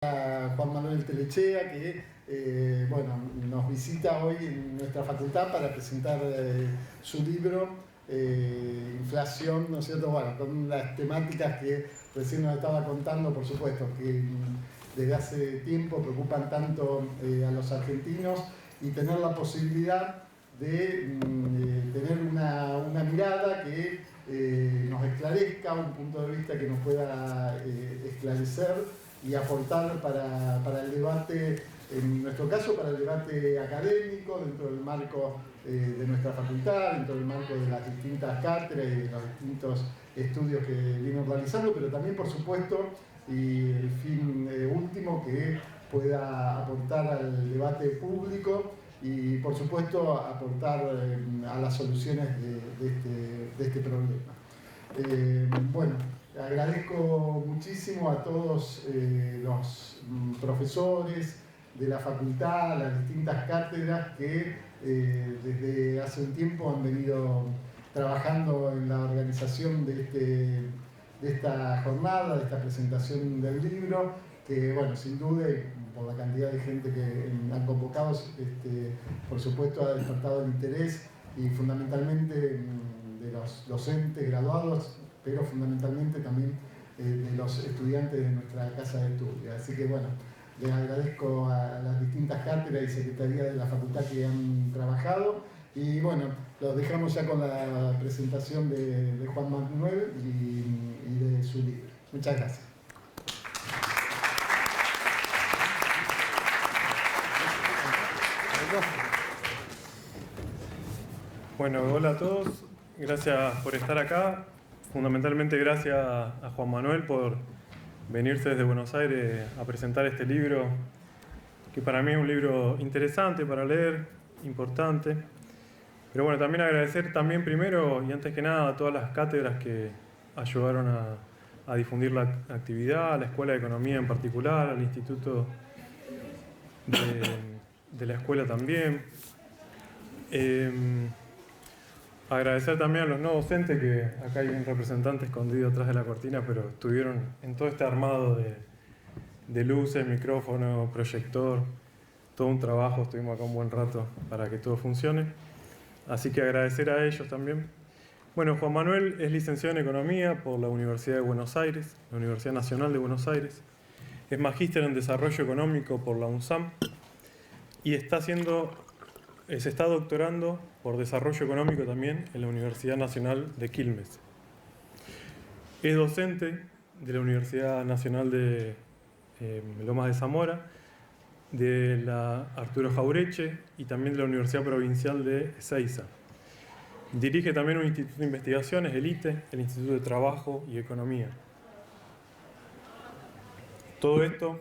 a Juan Manuel Telechea, que bueno, nos visita hoy en nuestra facultad para presentar su libro Inflación, ¿no es cierto? Bueno, con las temáticas que recién nos estaba contando, por supuesto, que desde hace tiempo preocupan tanto a los argentinos, y tener la posibilidad de tener una mirada que nos esclarezca, un punto de vista que nos pueda esclarecer y aportar para el debate, en nuestro caso, para el debate académico, dentro del marco de nuestra facultad, dentro del marco de las distintas cátedras y de los distintos estudios que venimos realizando, pero también, por supuesto, y el fin último, que pueda aportar al debate público y, por supuesto, aportar a las soluciones de este problema. Bueno, agradezco muchísimo a todos los profesores de la facultad, las distintas cátedras que desde hace un tiempo han venido trabajando en la organización de esta jornada, de esta presentación del libro, que, bueno, sin duda, y por la cantidad de gente que han convocado, por supuesto ha despertado el interés, y fundamentalmente de los docentes graduados, pero fundamentalmente también de los estudiantes de nuestra casa de estudio. Así que, bueno, les agradezco a las distintas cátedras y secretarías de la facultad que han trabajado, y bueno, los dejamos ya con la presentación de Juan Manuel y de su libro. Muchas gracias. Bueno, hola a todos, gracias por estar acá. Fundamentalmente gracias a Juan Manuel por venirse desde Buenos Aires a presentar este libro, que para mí es un libro interesante para leer, importante. Pero bueno, también agradecer también primero y antes que nada a todas las cátedras que ayudaron a difundir la actividad, a la Escuela de Economía en particular, al Instituto de la Escuela también. Agradecer también a los no docentes, que acá hay un representante escondido atrás de la cortina, pero estuvieron en todo este armado de luces, micrófono, proyector, todo un trabajo, estuvimos acá un buen rato para que todo funcione. Así que agradecer a ellos también. Bueno, Juan Manuel es licenciado en Economía por la Universidad de Buenos Aires, la Universidad Nacional de Buenos Aires. Es magíster en Desarrollo Económico por la UNSAM y se está doctorando por Desarrollo Económico también en la Universidad Nacional de Quilmes. Es docente de la Universidad Nacional de Lomas de Zamora, de la Arturo Jaureche y también de la Universidad Provincial de Ezeiza. Dirige también un instituto de investigaciones, el ITE, el Instituto de Trabajo y Economía. Todo esto,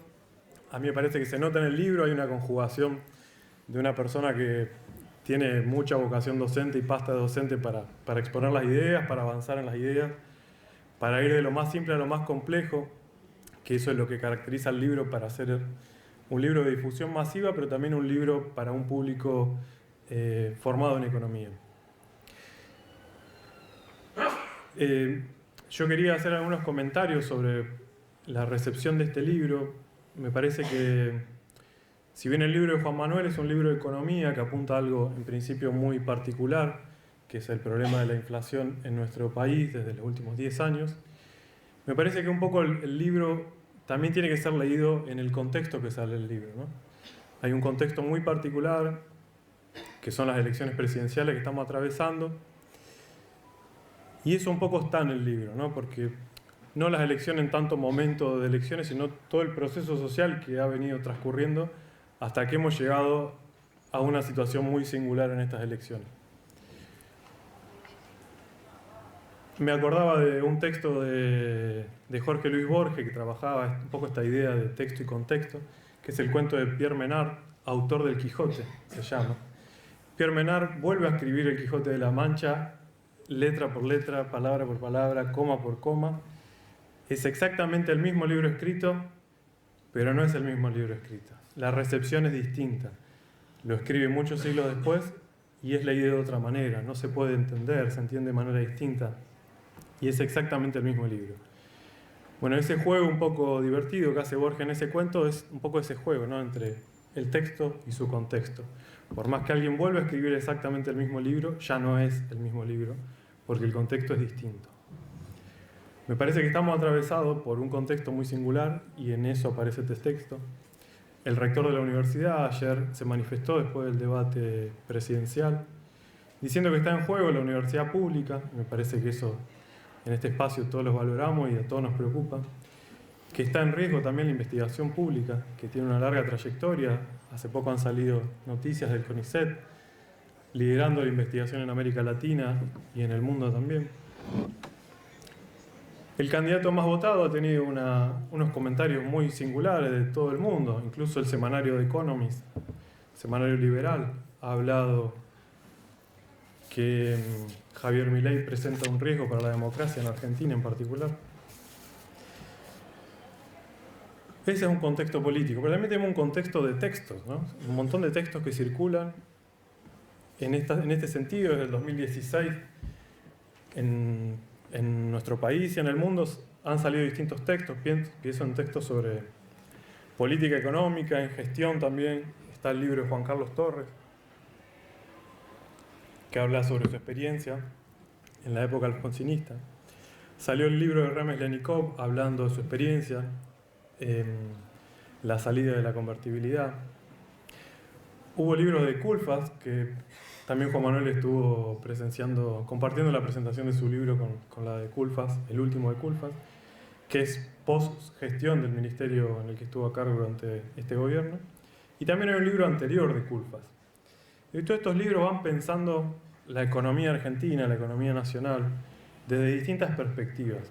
a mí me parece que se nota en el libro, hay una conjugación de una persona que tiene mucha vocación docente y pasta de docente para exponer las ideas, para avanzar en las ideas, para ir de lo más simple a lo más complejo, que eso es lo que caracteriza al libro para ser un libro de difusión masiva, pero también un libro para un público formado en economía. Yo quería hacer algunos comentarios sobre la recepción de este libro. Me parece que, si bien el libro de Juan Manuel es un libro de economía que apunta a algo en principio muy particular, que es el problema de la inflación en nuestro país desde los últimos 10 años, me parece que un poco el libro también tiene que ser leído en el contexto que sale el libro, ¿no? Hay un contexto muy particular, que son las elecciones presidenciales que estamos atravesando, y eso un poco está en el libro, ¿no? Porque no las elecciones en tanto momento de elecciones, sino todo el proceso social que ha venido transcurriendo hasta que hemos llegado a una situación muy singular en estas elecciones. Me acordaba de un texto de Jorge Luis Borges, que trabajaba un poco esta idea de texto y contexto, que es el cuento de Pierre Menard, autor del Quijote, se llama. Pierre Menard vuelve a escribir el Quijote de la Mancha, letra por letra, palabra por palabra, coma por coma. Es exactamente el mismo libro escrito, pero no es el mismo libro escrito. La recepción es distinta. Lo escribe muchos siglos después y es leído de otra manera. No se puede entender, se entiende de manera distinta. Y es exactamente el mismo libro. Bueno, ese juego un poco divertido que hace Borges en ese cuento es un poco ese juego, ¿no?, entre el texto y su contexto. Por más que alguien vuelva a escribir exactamente el mismo libro, ya no es el mismo libro, porque el contexto es distinto. Me parece que estamos atravesados por un contexto muy singular y en eso aparece este texto. El rector de la universidad ayer se manifestó después del debate presidencial, diciendo que está en juego la universidad pública. Me parece que eso en este espacio todos los valoramos y a todos nos preocupa. Que está en riesgo también la investigación pública, que tiene una larga trayectoria. Hace poco han salido noticias del CONICET, liderando la investigación en América Latina y en el mundo también. El candidato más votado ha tenido unos comentarios muy singulares de todo el mundo. Incluso el semanario The Economist, semanario liberal, ha hablado que Javier Milei presenta un riesgo para la democracia en Argentina en particular. Ese es un contexto político, pero también tenemos un contexto de textos, ¿no? Un montón de textos que circulan en este sentido desde el 2016 en nuestro país y en el mundo han salido distintos textos, pienso que son textos sobre política económica, en gestión también. Está el libro de Juan Carlos Torres, que habla sobre su experiencia en la época alfonsinista. Salió el libro de Remes Lenikov hablando de su experiencia en la salida de la convertibilidad. Hubo libros de Culfas, que también Juan Manuel estuvo compartiendo la presentación de su libro con la de Culfas, el último de Culfas, que es post-gestión del ministerio en el que estuvo a cargo durante este gobierno. Y también hay un libro anterior de Culfas. Y todos estos libros van pensando la economía argentina, la economía nacional, desde distintas perspectivas.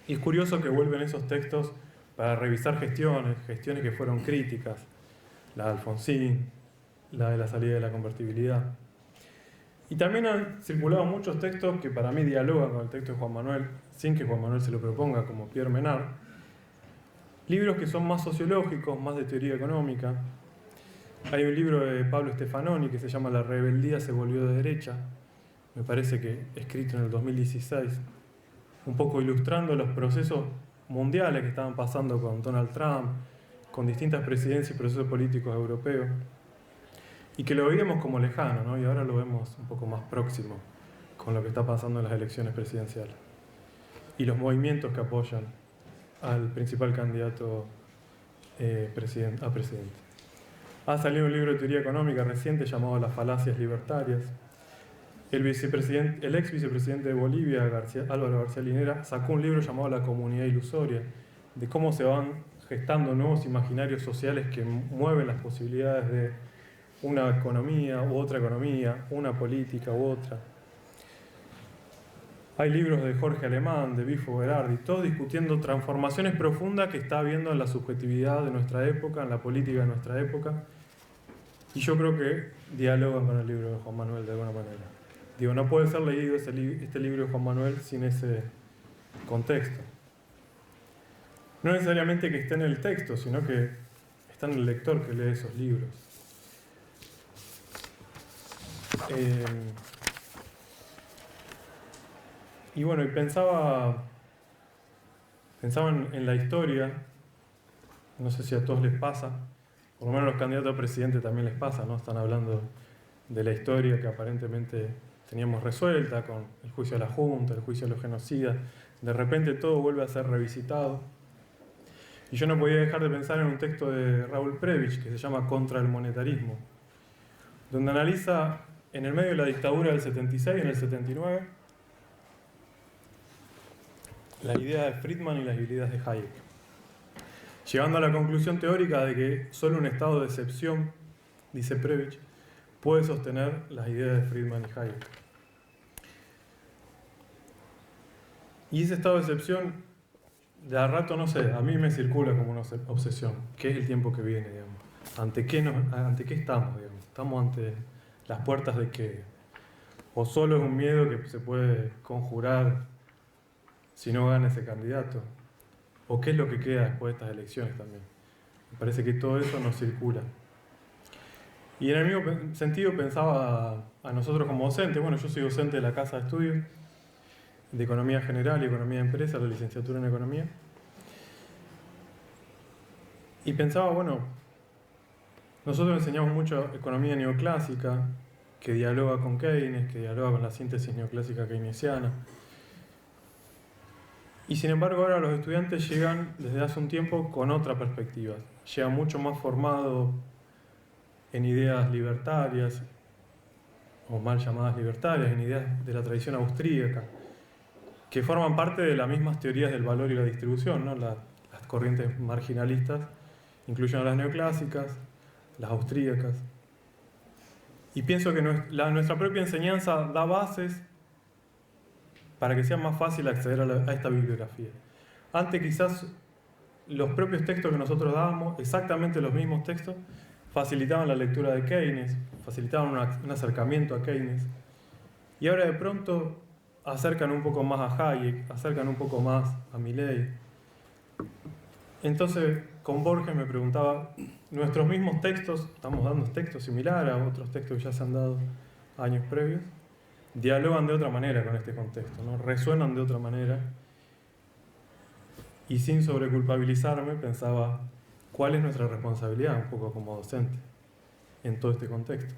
Y es curioso que vuelven esos textos para revisar gestiones que fueron críticas, la de Alfonsín, la de la salida de la convertibilidad. Y también han circulado muchos textos que para mí dialogan con el texto de Juan Manuel, sin que Juan Manuel se lo proponga, como Pierre Menard. Libros que son más sociológicos, más de teoría económica. Hay un libro de Pablo Stefanoni que se llama La rebeldía se volvió de derecha, me parece que escrito en el 2016, un poco ilustrando los procesos mundiales que estaban pasando con Donald Trump, con distintas presidencias y procesos políticos europeos, y que lo veíamos como lejano, ¿no? Y ahora lo vemos un poco más próximo con lo que está pasando en las elecciones presidenciales y los movimientos que apoyan al principal candidato a presidente. Ha salido un libro de teoría económica reciente llamado Las falacias libertarias. El ex vicepresidente de Bolivia, Álvaro García Linera, sacó un libro llamado La comunidad ilusoria, de cómo se van gestando nuevos imaginarios sociales que mueven las posibilidades de una economía u otra economía, una política u otra. Hay libros de Jorge Alemán, de Bifo Berardi, todos discutiendo transformaciones profundas que está habiendo en la subjetividad de nuestra época, en la política de nuestra época. Y yo creo que dialogan con el libro de Juan Manuel de alguna manera. Digo, no puede ser leído este libro de Juan Manuel sin ese contexto. No necesariamente que esté en el texto, sino que está en el lector que lee esos libros. Y bueno, y pensaba en la historia, no sé si a todos les pasa, por lo menos a los candidatos a presidente también les pasa, ¿no? Están hablando de la historia que aparentemente teníamos resuelta con el juicio a la Junta, el juicio a los genocidas. De repente todo vuelve a ser revisitado. Y yo no podía dejar de pensar en un texto de Raúl Prebisch que se llama Contra el monetarismo, donde analiza en el medio de la dictadura del 76 y en el 79 la idea de Friedman y las ideas de Hayek, llegando a la conclusión teórica de que solo un estado de excepción, dice Prebisch, puede sostener las ideas de Friedman y Hayek. Y ese estado de excepción, de a rato, no sé, a mí me circula como una obsesión. ¿Qué es el tiempo que viene, digamos? ¿Ante qué estamos, digamos? ¿Estamos ante las puertas de qué? ¿O solo es un miedo que se puede conjurar si no gana ese candidato? ¿O qué es lo que queda después de estas elecciones también? Me parece que todo eso nos circula. Y en el mismo sentido pensaba a nosotros como docentes. Bueno, yo soy docente de la Casa de Estudios de Economía General y Economía de Empresa, la licenciatura en Economía. Y pensaba, bueno, nosotros enseñamos mucho economía neoclásica, que dialoga con Keynes, que dialoga con la síntesis neoclásica keynesiana. Y sin embargo ahora los estudiantes llegan desde hace un tiempo con otra perspectiva. Llegan mucho más formados en ideas libertarias, o mal llamadas libertarias, en ideas de la tradición austríaca, que forman parte de las mismas teorías del valor y la distribución, ¿no? Las corrientes marginalistas incluyen a las neoclásicas, las austríacas. Y pienso que nuestra propia enseñanza da bases para que sea más fácil acceder a esta bibliografía. Antes quizás los propios textos que nosotros dábamos, exactamente los mismos textos, facilitaban la lectura de Keynes, facilitaban un acercamiento a Keynes, y ahora de pronto acercan un poco más a Hayek, acercan un poco más a Milley. Entonces, con Borges me preguntaba, nuestros mismos textos, estamos dando textos similares a otros textos que ya se han dado años previos, dialogan de otra manera con este contexto, ¿no? Resuenan de otra manera. Y sin sobreculpabilizarme, pensaba, ¿cuál es nuestra responsabilidad un poco como docente en todo este contexto?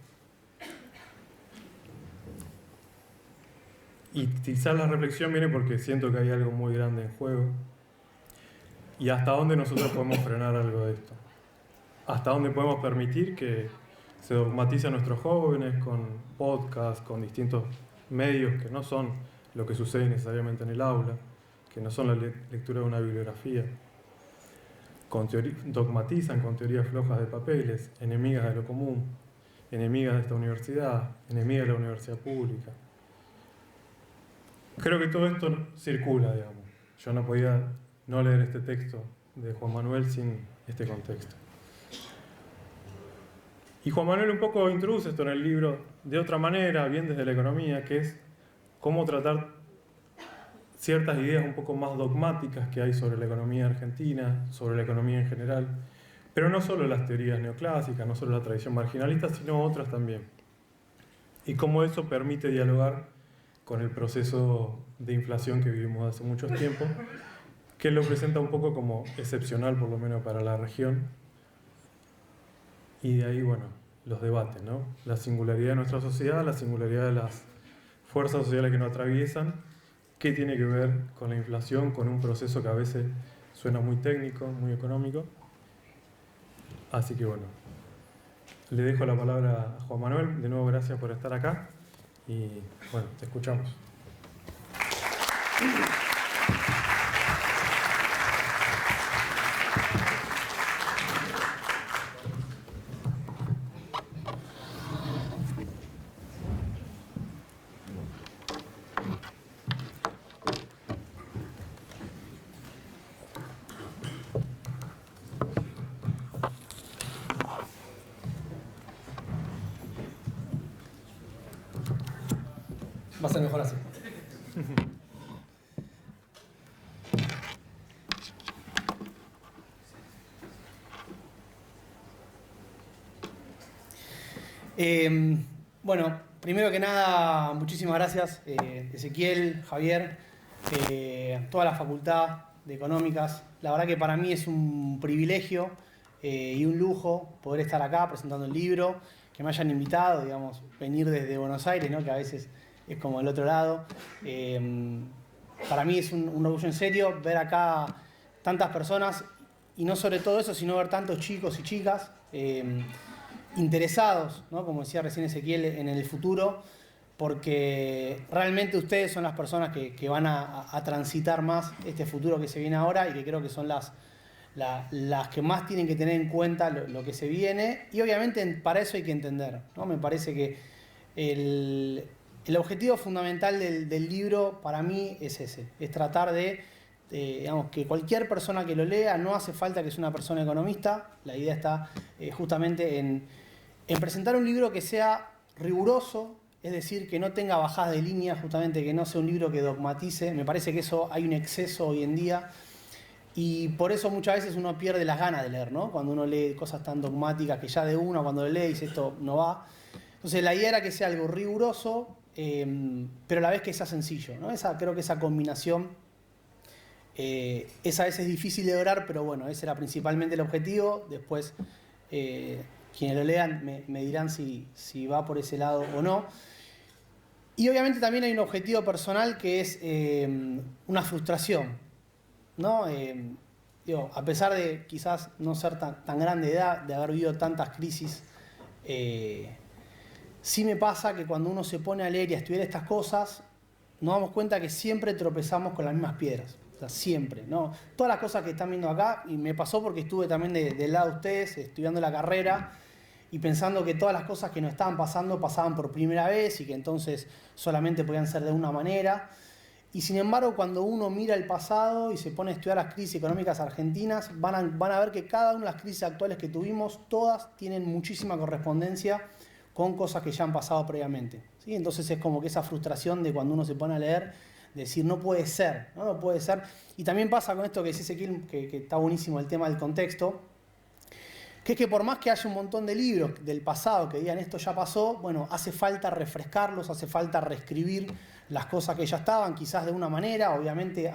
Y quizás la reflexión viene porque siento que hay algo muy grande en juego. ¿Y hasta dónde nosotros podemos frenar algo de esto? ¿Hasta dónde podemos permitir que se dogmatice a nuestros jóvenes con podcasts, con distintos medios que no son lo que sucede necesariamente en el aula, que no son la lectura de una bibliografía? Dogmatizan con teorías flojas de papeles, enemigas de lo común, enemigas de esta universidad, enemigas de la universidad pública. Creo que todo esto circula, digamos. Yo no podía no leer este texto de Juan Manuel sin este contexto. Y Juan Manuel un poco introduce esto en el libro de otra manera, bien desde la economía, que es cómo tratar ciertas ideas un poco más dogmáticas que hay sobre la economía argentina, sobre la economía en general, pero no solo las teorías neoclásicas, no solo la tradición marginalista, sino otras también. Y cómo eso permite dialogar con el proceso de inflación que vivimos hace mucho tiempo, que él lo presenta un poco como excepcional, por lo menos para la región. Y de ahí, bueno, los debates, ¿no? La singularidad de nuestra sociedad, la singularidad de las fuerzas sociales que nos atraviesan, qué tiene que ver con la inflación, con un proceso que a veces suena muy técnico, muy económico. Así que bueno, le dejo la palabra a Juan Manuel. De nuevo, gracias por estar acá. Y bueno, te escuchamos. Va a ser mejor así. Bueno, primero que nada, muchísimas gracias Ezequiel, Javier, toda la Facultad de Económicas. La verdad que para mí es un privilegio y un lujo poder estar acá presentando el libro, que me hayan invitado, digamos, venir desde Buenos Aires, ¿no? Que a veces es como el otro lado. Para mí es un orgullo en serio ver acá tantas personas, y no sobre todo eso, sino ver tantos chicos y chicas interesados, ¿no? Como decía recién Ezequiel, en el futuro, porque realmente ustedes son las personas que van a transitar más este futuro que se viene ahora, y que creo que son las que más tienen que tener en cuenta lo que se viene, y obviamente para eso hay que entender, ¿no? Me parece que el objetivo fundamental del libro para mí es ese, es tratar de, digamos, que cualquier persona que lo lea, no hace falta que sea una persona economista, la idea está justamente en presentar un libro que sea riguroso, es decir, que no tenga bajadas de línea, justamente que no sea un libro que dogmatice. Me parece que eso hay un exceso hoy en día, y por eso muchas veces uno pierde las ganas de leer, ¿no? Cuando uno lee cosas tan dogmáticas que ya de una, cuando lo lee, dice esto no va. Entonces la idea era que sea algo riguroso, pero a la vez que sea sencillo, ¿no? Creo que esa combinación es a veces difícil de lograr, pero bueno, ese era principalmente el objetivo. Después, quienes lo lean me dirán si va por ese lado o no. Y obviamente también hay un objetivo personal que es una frustración, ¿no? Digo, a pesar de quizás no ser tan grande de edad, de haber vivido tantas crisis, sí me pasa que cuando uno se pone a leer y a estudiar estas cosas, nos damos cuenta que siempre tropezamos con las mismas piedras. O sea, siempre, ¿no? Todas las cosas que están viendo acá, y me pasó porque estuve también del lado de ustedes, estudiando la carrera, y pensando que todas las cosas que nos estaban pasando pasaban por primera vez y que entonces solamente podían ser de una manera. Y sin embargo, cuando uno mira el pasado y se pone a estudiar las crisis económicas argentinas, van a ver que cada una de las crisis actuales que tuvimos, todas tienen muchísima correspondencia con cosas que ya han pasado previamente, ¿sí? Entonces es como que esa frustración de cuando uno se pone a leer, decir no puede ser, ¿no? No puede ser. Y también pasa con esto que dice Ezequiel, que está buenísimo el tema del contexto, que es que por más que haya un montón de libros del pasado que digan esto ya pasó, bueno, hace falta refrescarlos, hace falta reescribir las cosas que ya estaban, quizás de una manera, obviamente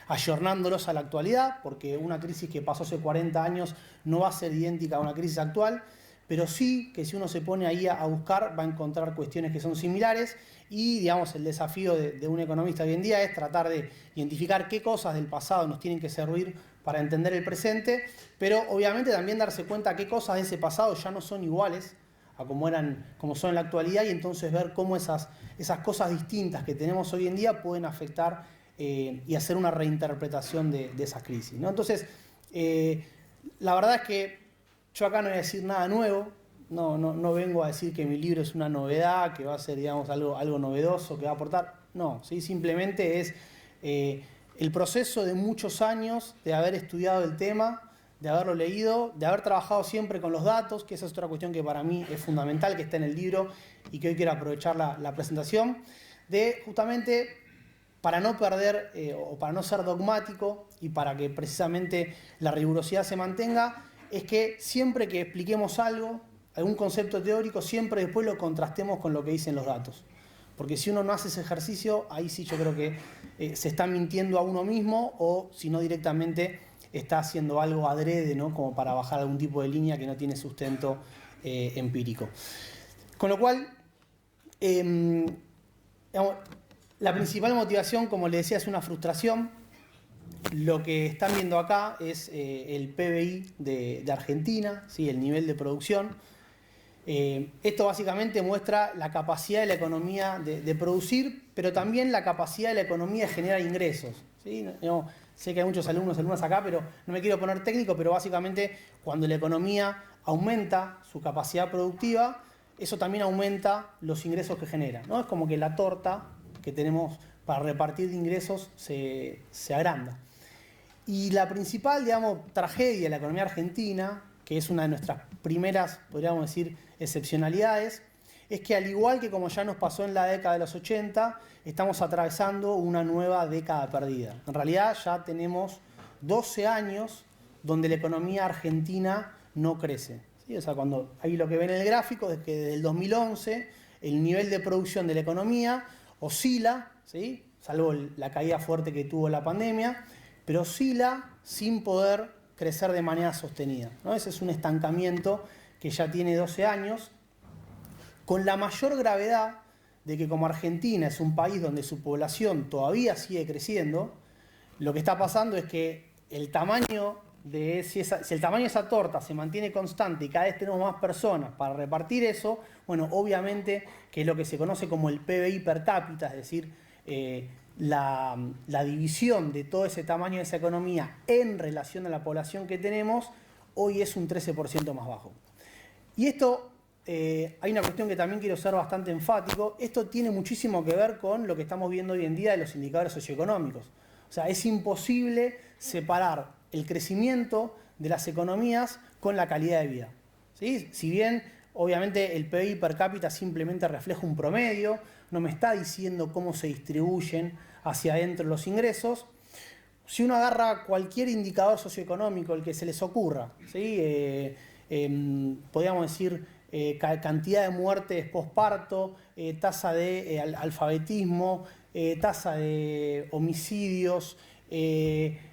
ayornándolos a la actualidad, porque una crisis que pasó hace 40 años no va a ser idéntica a una crisis actual, pero sí que si uno se pone ahí a buscar va a encontrar cuestiones que son similares y, digamos, el desafío de un economista hoy en día es tratar de identificar qué cosas del pasado nos tienen que servir para entender el presente, pero obviamente también darse cuenta qué cosas de ese pasado ya no son iguales a como son en la actualidad y entonces ver cómo esas cosas distintas que tenemos hoy en día pueden afectar y hacer una reinterpretación de esas crisis, ¿no? Entonces, la verdad es que yo acá no voy a decir nada nuevo, no vengo a decir que mi libro es una novedad, que va a ser, digamos, algo novedoso, que va a aportar. No, ¿sí? Simplemente es el proceso de muchos años de haber estudiado el tema, de haberlo leído, de haber trabajado siempre con los datos, que esa es otra cuestión que para mí es fundamental, que está en el libro y que hoy quiero aprovechar la presentación, de justamente para no perder o para no ser dogmático y para que precisamente la rigurosidad se mantenga, es que siempre que expliquemos algo, algún concepto teórico, siempre después lo contrastemos con lo que dicen los datos. Porque si uno no hace ese ejercicio, ahí sí yo creo que se está mintiendo a uno mismo o si no directamente está haciendo algo adrede, ¿no? Como para bajar algún tipo de línea que no tiene sustento empírico. Con lo cual, digamos, la principal motivación, como les decía, es una frustración. Lo que están viendo acá es el PBI de Argentina, ¿sí? El nivel de producción. Esto básicamente muestra la capacidad de la economía de producir, pero también la capacidad de la economía de generar ingresos, ¿sí? No, sé que hay muchos alumnos acá, pero no me quiero poner técnico, pero básicamente cuando la economía aumenta su capacidad productiva, eso también aumenta los ingresos que genera, ¿no? Es como que la torta que tenemos para repartir de ingresos se agranda. Y la principal, digamos, tragedia de la economía argentina, que es una de nuestras primeras, podríamos decir, excepcionalidades, es que al igual que como ya nos pasó en la década de los 80, estamos atravesando una nueva década perdida. En realidad ya tenemos 12 años donde la economía argentina no crece, ¿sí? O sea, cuando ahí lo que ven en el gráfico es que desde el 2011 el nivel de producción de la economía oscila, ¿sí? Salvo la caída fuerte que tuvo la pandemia, pero oscila sin poder crecer de manera sostenida, ¿no? Ese es un estancamiento que ya tiene 12 años, con la mayor gravedad de que como Argentina es un país donde su población todavía sigue creciendo, lo que está pasando es que el tamaño si el tamaño de esa torta se mantiene constante y cada vez tenemos más personas para repartir eso, bueno, obviamente que es lo que se conoce como el PBI per cápita, es decir, la división de todo ese tamaño de esa economía en relación a la población que tenemos, hoy es un 13% más bajo. Y esto, hay una cuestión que también quiero ser bastante enfático, esto tiene muchísimo que ver con lo que estamos viendo hoy en día de los indicadores socioeconómicos. O sea, es imposible separar el crecimiento de las economías con la calidad de vida, ¿sí? Si bien, obviamente, el PBI per cápita simplemente refleja un promedio, no me está diciendo cómo se distribuyen hacia adentro los ingresos. Si uno agarra cualquier indicador socioeconómico, el que se les ocurra, ¿sí? Podríamos decir cantidad de muertes posparto, tasa de alfabetismo, tasa de homicidios,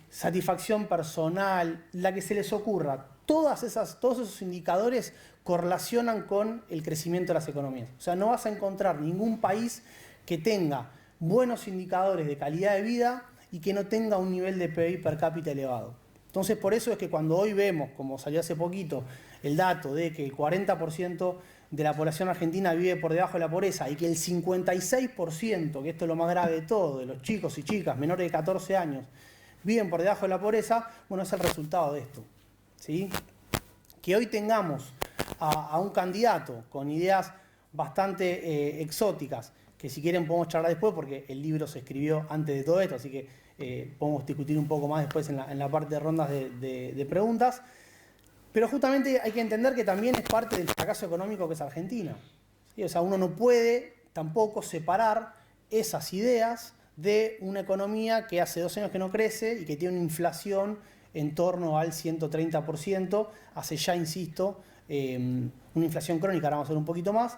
satisfacción personal, la que se les ocurra. Todos esos indicadores correlacionan con el crecimiento de las economías. O sea, no vas a encontrar ningún país que tenga buenos indicadores de calidad de vida y que no tenga un nivel de PIB per cápita elevado. Entonces, por eso es que cuando hoy vemos, como salió hace poquito, el dato de que el 40% de la población argentina vive por debajo de la pobreza y que el 56%, que esto es lo más grave de todo, de los chicos y chicas menores de 14 años, viven por debajo de la pobreza, bueno, es el resultado de esto, ¿sí? Que hoy tengamos a un candidato con ideas bastante exóticas, que si quieren podemos charlar después porque el libro se escribió antes de todo esto, así que podemos discutir un poco más después en la parte de rondas de preguntas. Pero justamente hay que entender que también es parte del fracaso económico que es Argentina, ¿sí? O sea, uno no puede tampoco separar esas ideas de una economía que hace 2 años que no crece y que tiene una inflación en torno al 130%, hace ya, insisto, una inflación crónica, ahora vamos a ver un poquito más,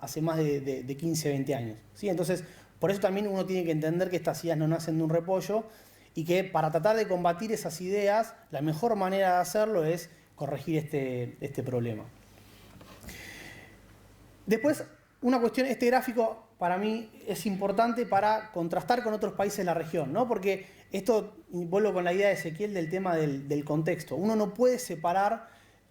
hace más de 15, 20 años, ¿sí? Entonces, por eso también uno tiene que entender que estas ideas no nacen de un repollo y que para tratar de combatir esas ideas, la mejor manera de hacerlo es corregir este problema. Después, una cuestión, este gráfico para mí es importante para contrastar con otros países de la región, ¿no? Porque esto, vuelvo con la idea de Ezequiel del tema del contexto. Uno no puede separar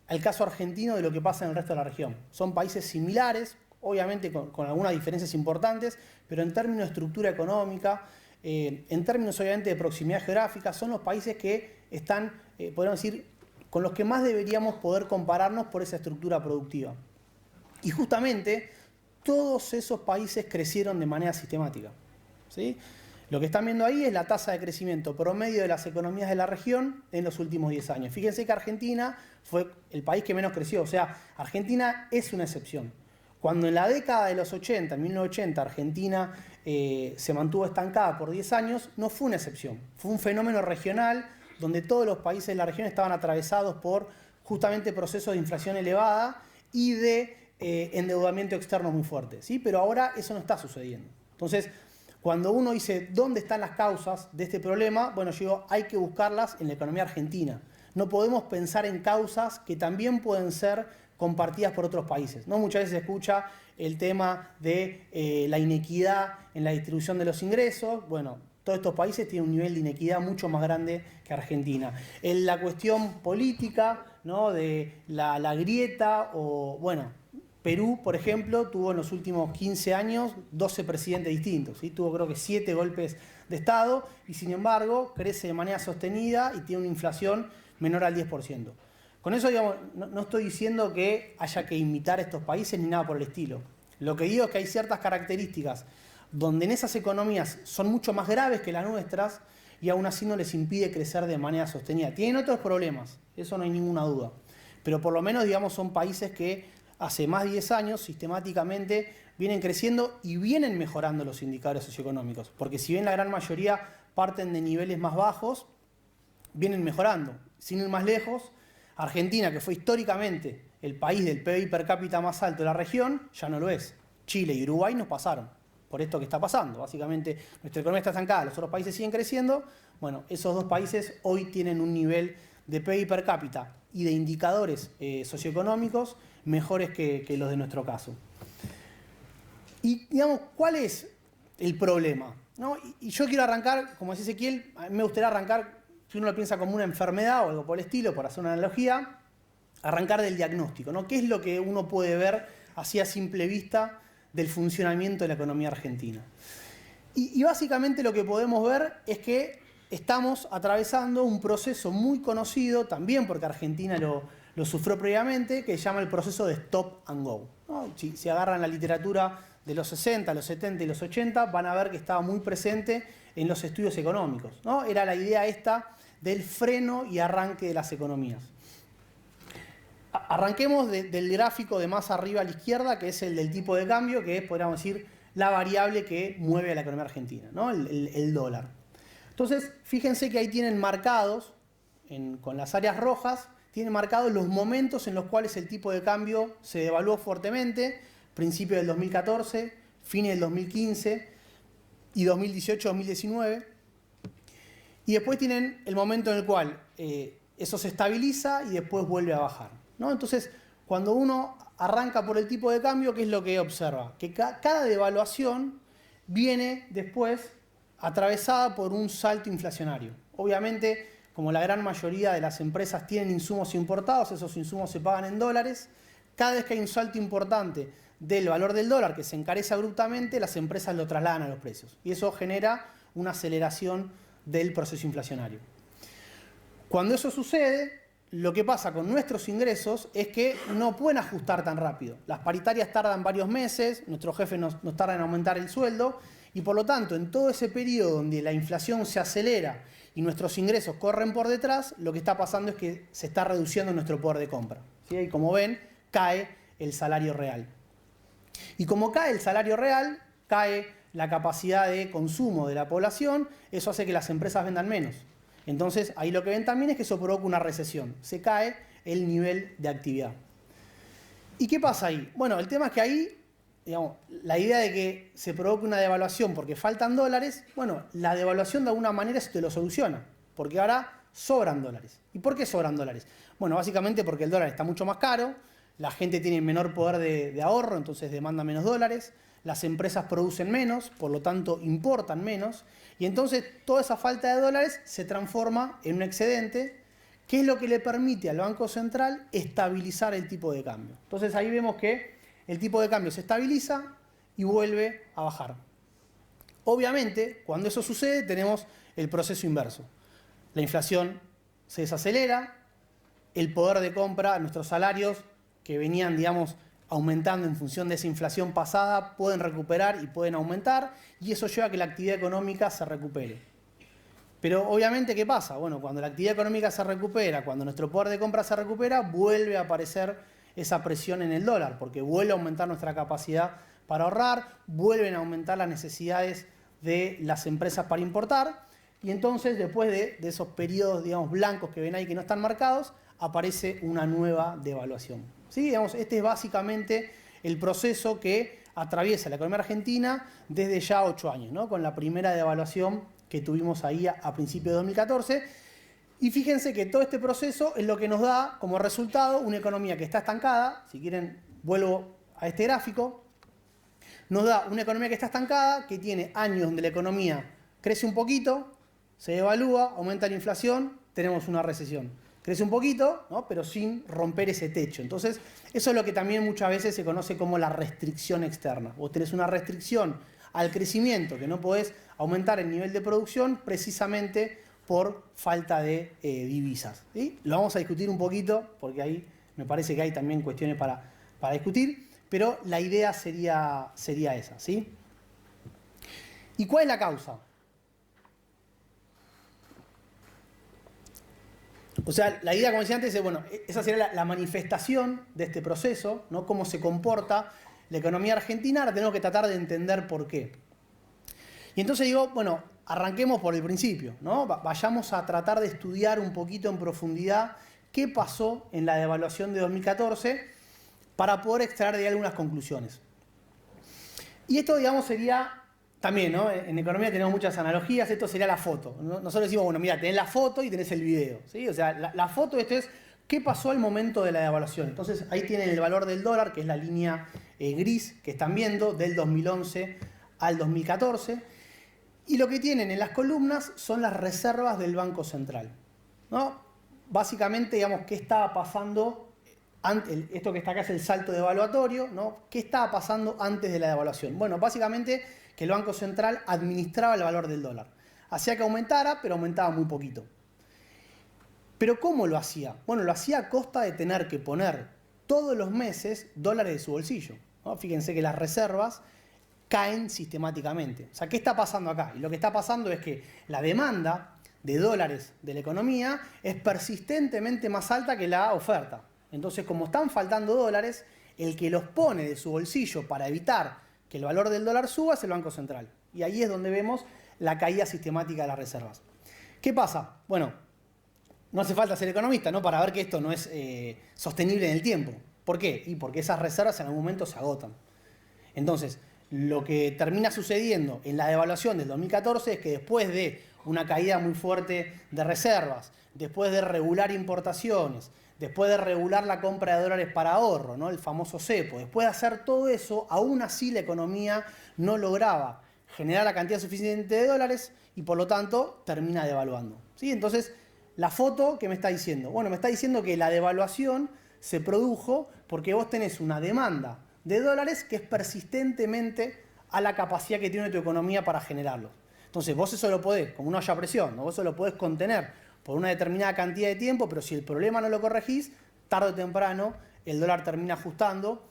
al caso argentino de lo que pasa en el resto de la región. Son países similares, obviamente con algunas diferencias importantes, pero en términos de estructura económica, en términos obviamente de proximidad geográfica, son los países que están, podríamos decir, con los que más deberíamos poder compararnos por esa estructura productiva. Y justamente todos esos países crecieron de manera sistemática, ¿sí? Lo que están viendo ahí es la tasa de crecimiento promedio de las economías de la región en los últimos 10 años. Fíjense que Argentina fue el país que menos creció, o sea, Argentina es una excepción. Cuando en la década de los 80, en 1980, Argentina se mantuvo estancada por 10 años, no fue una excepción, fue un fenómeno regional donde todos los países de la región estaban atravesados por justamente procesos de inflación elevada y de endeudamiento externo muy fuerte, ¿sí? Pero ahora eso no está sucediendo. Entonces, cuando uno dice dónde están las causas de este problema, bueno, yo digo, hay que buscarlas en la economía argentina. No podemos pensar en causas que también pueden ser compartidas por otros países, ¿no? Muchas veces se escucha el tema de la inequidad en la distribución de los ingresos. Bueno, todos estos países tienen un nivel de inequidad mucho más grande que Argentina. En la cuestión política, ¿no? De la grieta, o bueno, Perú, por ejemplo, tuvo en los últimos 15 años 12 presidentes distintos, ¿sí? Tuvo creo que 7 golpes de Estado y sin embargo crece de manera sostenida y tiene una inflación menor al 10%. Con eso, digamos, no estoy diciendo que haya que imitar estos países ni nada por el estilo. Lo que digo es que hay ciertas características donde en esas economías son mucho más graves que las nuestras y aún así no les impide crecer de manera sostenida. Tienen otros problemas, eso no hay ninguna duda. Pero por lo menos, digamos, son países que hace más de 10 años sistemáticamente vienen creciendo y vienen mejorando los indicadores socioeconómicos. Porque si bien la gran mayoría parten de niveles más bajos, vienen mejorando. Sin ir más lejos, Argentina, que fue históricamente el país del PIB per cápita más alto de la región, ya no lo es. Chile y Uruguay nos pasaron por esto que está pasando. Básicamente, nuestra economía está estancada, los otros países siguen creciendo. Bueno, esos dos países hoy tienen un nivel de PIB per cápita y de indicadores socioeconómicos mejores que los de nuestro caso. Y, digamos, ¿cuál es el problema? ¿No? Y yo quiero arrancar, como decía Ezequiel, a mí me gustaría arrancar, si uno lo piensa como una enfermedad o algo por el estilo, por hacer una analogía, arrancar del diagnóstico, ¿no? ¿Qué es lo que uno puede ver así a simple vista del funcionamiento de la economía argentina? Y básicamente lo que podemos ver es que estamos atravesando un proceso muy conocido, también porque Argentina lo sufrió previamente, que se llama el proceso de stop and go, ¿no? Si agarran la literatura de los 60, los 70 y los 80, van a ver que estaba muy presente en los estudios económicos, ¿no? Era la idea esta del freno y arranque de las economías. Arranquemos del gráfico de más arriba a la izquierda, que es el del tipo de cambio, que es, podríamos decir, la variable que mueve a la economía argentina, ¿no? El dólar. Entonces, fíjense que ahí tienen marcados, con las áreas rojas, tienen marcados los momentos en los cuales el tipo de cambio se devaluó fuertemente, principio del 2014, fines del 2015 y 2018-2019. Y después tienen el momento en el cual eso se estabiliza y después vuelve a bajar, ¿no? Entonces, cuando uno arranca por el tipo de cambio, ¿qué es lo que observa? Que cada devaluación viene después atravesada por un salto inflacionario. Obviamente, como la gran mayoría de las empresas tienen insumos importados, esos insumos se pagan en dólares. Cada vez que hay un salto importante del valor del dólar que se encarece abruptamente, las empresas lo trasladan a los precios. Y eso genera una aceleración del proceso inflacionario. Cuando eso sucede, lo que pasa con nuestros ingresos es que no pueden ajustar tan rápido. Las paritarias tardan varios meses, nuestros jefes nos tardan en aumentar el sueldo, y por lo tanto, en todo ese periodo donde la inflación se acelera y nuestros ingresos corren por detrás, lo que está pasando es que se está reduciendo nuestro poder de compra, ¿sí? Y como ven, cae el salario real. Y como cae el salario real, cae la capacidad de consumo de la población, eso hace que las empresas vendan menos. Entonces, ahí lo que ven también es que eso provoca una recesión. Se cae el nivel de actividad. ¿Y qué pasa ahí? Bueno, el tema es que ahí, digamos, la idea de que se provoque una devaluación porque faltan dólares, bueno, la devaluación de alguna manera se te lo soluciona, porque ahora sobran dólares. ¿Y por qué sobran dólares? Bueno, básicamente porque el dólar está mucho más caro, la gente tiene menor poder de ahorro, entonces demanda menos dólares, las empresas producen menos, por lo tanto importan menos, y entonces toda esa falta de dólares se transforma en un excedente, que es lo que le permite al Banco Central estabilizar el tipo de cambio. Entonces ahí vemos que el tipo de cambio se estabiliza y vuelve a bajar. Obviamente, cuando eso sucede, tenemos el proceso inverso. La inflación se desacelera, el poder de compra, nuestros salarios que venían, digamos, aumentando en función de esa inflación pasada, pueden recuperar y pueden aumentar, y eso lleva a que la actividad económica se recupere. Pero obviamente, ¿qué pasa? Bueno, cuando la actividad económica se recupera, cuando nuestro poder de compra se recupera, vuelve a aparecer esa presión en el dólar, porque vuelve a aumentar nuestra capacidad para ahorrar, vuelven a aumentar las necesidades de las empresas para importar, y entonces después de esos periodos, digamos, blancos que ven ahí que no están marcados, aparece una nueva devaluación. ¿Sí? Digamos, este es básicamente el proceso que atraviesa la economía argentina desde ya 8 años, ¿no? Con la primera devaluación que tuvimos ahí a principios de 2014. Y fíjense que todo este proceso es lo que nos da como resultado una economía que está estancada. Si quieren, vuelvo a este gráfico. Nos da una economía que está estancada, que tiene años donde la economía crece un poquito, se devalúa, aumenta la inflación, tenemos una recesión. Crece un poquito, ¿no? Pero sin romper ese techo. Entonces, eso es lo que también muchas veces se conoce como la restricción externa. Vos tenés una restricción al crecimiento, que no podés aumentar el nivel de producción precisamente por falta de divisas. ¿Sí? Lo vamos a discutir un poquito, porque ahí me parece que hay también cuestiones para discutir, pero la idea sería esa, ¿sí? ¿Y cuál es la causa? O sea, la idea, como decía antes, es, bueno, esa sería la manifestación de este proceso, ¿no? Cómo se comporta la economía argentina. Ahora tenemos que tratar de entender por qué. Y entonces digo, bueno, arranquemos por el principio, ¿no? Vayamos a tratar de estudiar un poquito en profundidad qué pasó en la devaluación de 2014 para poder extraer de ahí algunas conclusiones. Y esto, digamos, sería también, ¿no? En economía tenemos muchas analogías, esto sería la foto. Nosotros decimos, bueno, mira, tenés la foto y tenés el video, ¿sí? O sea, la foto esto es qué pasó al momento de la devaluación. Entonces ahí tienen el valor del dólar, que es la línea gris que están viendo, del 2011 al 2014. Y lo que tienen en las columnas son las reservas del Banco Central, ¿no? Básicamente, digamos, qué estaba pasando, esto que está acá es el salto devaluatorio, ¿no? ¿Qué estaba pasando antes de la devaluación? Bueno, básicamente que el Banco Central administraba el valor del dólar. Hacía que aumentara, pero aumentaba muy poquito. ¿Pero cómo lo hacía? Bueno, lo hacía a costa de tener que poner todos los meses dólares de su bolsillo, ¿no? Fíjense que las reservas caen sistemáticamente. O sea, ¿qué está pasando acá? Y lo que está pasando es que la demanda de dólares de la economía es persistentemente más alta que la oferta. Entonces, como están faltando dólares, el que los pone de su bolsillo para evitar que el valor del dólar suba es el Banco Central. Y ahí es donde vemos la caída sistemática de las reservas. ¿Qué pasa? Bueno, no hace falta ser economista, ¿no? Para ver que esto no es sostenible en el tiempo. ¿Por qué? Y porque esas reservas en algún momento se agotan. Entonces, lo que termina sucediendo en la devaluación del 2014 es que después de una caída muy fuerte de reservas, después de regular importaciones, después de regular la compra de dólares para ahorro, ¿no? El famoso cepo, después de hacer todo eso, aún así la economía no lograba generar la cantidad suficiente de dólares y por lo tanto termina devaluando, ¿sí? Entonces, la foto, ¿qué me está diciendo? Bueno, me está diciendo que la devaluación se produjo porque vos tenés una demanda de dólares que es persistentemente a la capacidad que tiene tu economía para generarlo. Entonces, vos eso lo podés, como no haya presión, ¿no? Vos eso lo podés contener por una determinada cantidad de tiempo, pero si el problema no lo corregís, tarde o temprano el dólar termina ajustando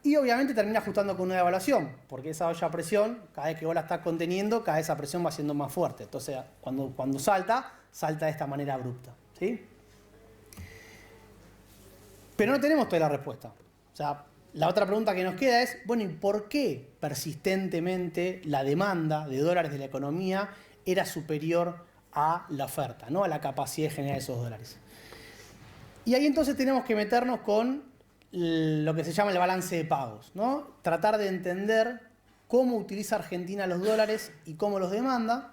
y obviamente termina ajustando con una devaluación, porque esa olla a presión, cada vez que vos la estás conteniendo, cada vez esa presión va siendo más fuerte. Entonces, cuando salta de esta manera abrupta, ¿sí? Pero no tenemos toda la respuesta. O sea, la otra pregunta que nos queda es, bueno, ¿y por qué persistentemente la demanda de dólares de la economía era superior a la oferta, ¿no? A la capacidad de generar esos dólares? Y ahí entonces tenemos que meternos con lo que se llama el balance de pagos, ¿no? Tratar de entender cómo utiliza Argentina los dólares y cómo los demanda.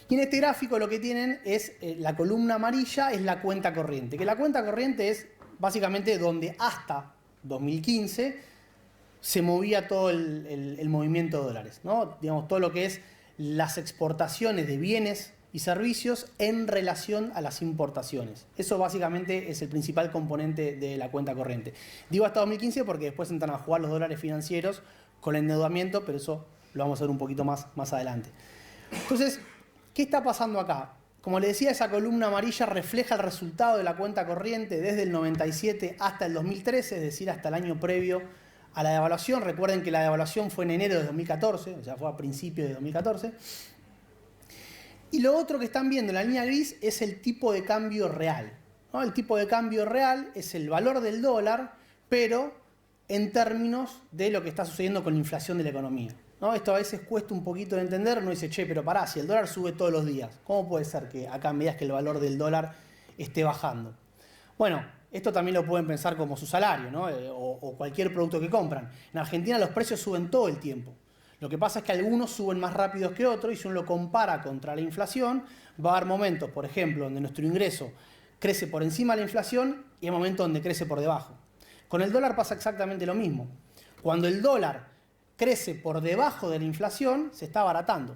Y en este gráfico lo que tienen es la columna amarilla, es la cuenta corriente, que la cuenta corriente es básicamente donde hasta 2015 se movía todo el movimiento de dólares, ¿no? Digamos, todo lo que es las exportaciones de bienes y servicios en relación a las importaciones. Eso básicamente es el principal componente de la cuenta corriente. Digo hasta 2015 porque después entran a jugar los dólares financieros con el endeudamiento, pero eso lo vamos a ver un poquito más adelante. Entonces, ¿qué está pasando acá? Como les decía, esa columna amarilla refleja el resultado de la cuenta corriente desde el 97 hasta el 2013, es decir, hasta el año previo a la devaluación. Recuerden que la devaluación fue en enero de 2014, o sea, fue a principios de 2014. Y lo otro que están viendo en la línea gris es el tipo de cambio real, ¿no? El tipo de cambio real es el valor del dólar, pero en términos de lo que está sucediendo con la inflación de la economía, ¿no? Esto a veces cuesta un poquito de entender, uno dice, che, pero pará, si el dólar sube todos los días, ¿cómo puede ser que acá en medida que el valor del dólar esté bajando? Bueno, esto también lo pueden pensar como su salario, ¿no? O cualquier producto que compran. En Argentina los precios suben todo el tiempo. Lo que pasa es que algunos suben más rápidos que otros y si uno lo compara contra la inflación, va a haber momentos, por ejemplo, donde nuestro ingreso crece por encima de la inflación y hay momentos donde crece por debajo. Con el dólar pasa exactamente lo mismo. Cuando el dólar crece por debajo de la inflación, se está abaratando,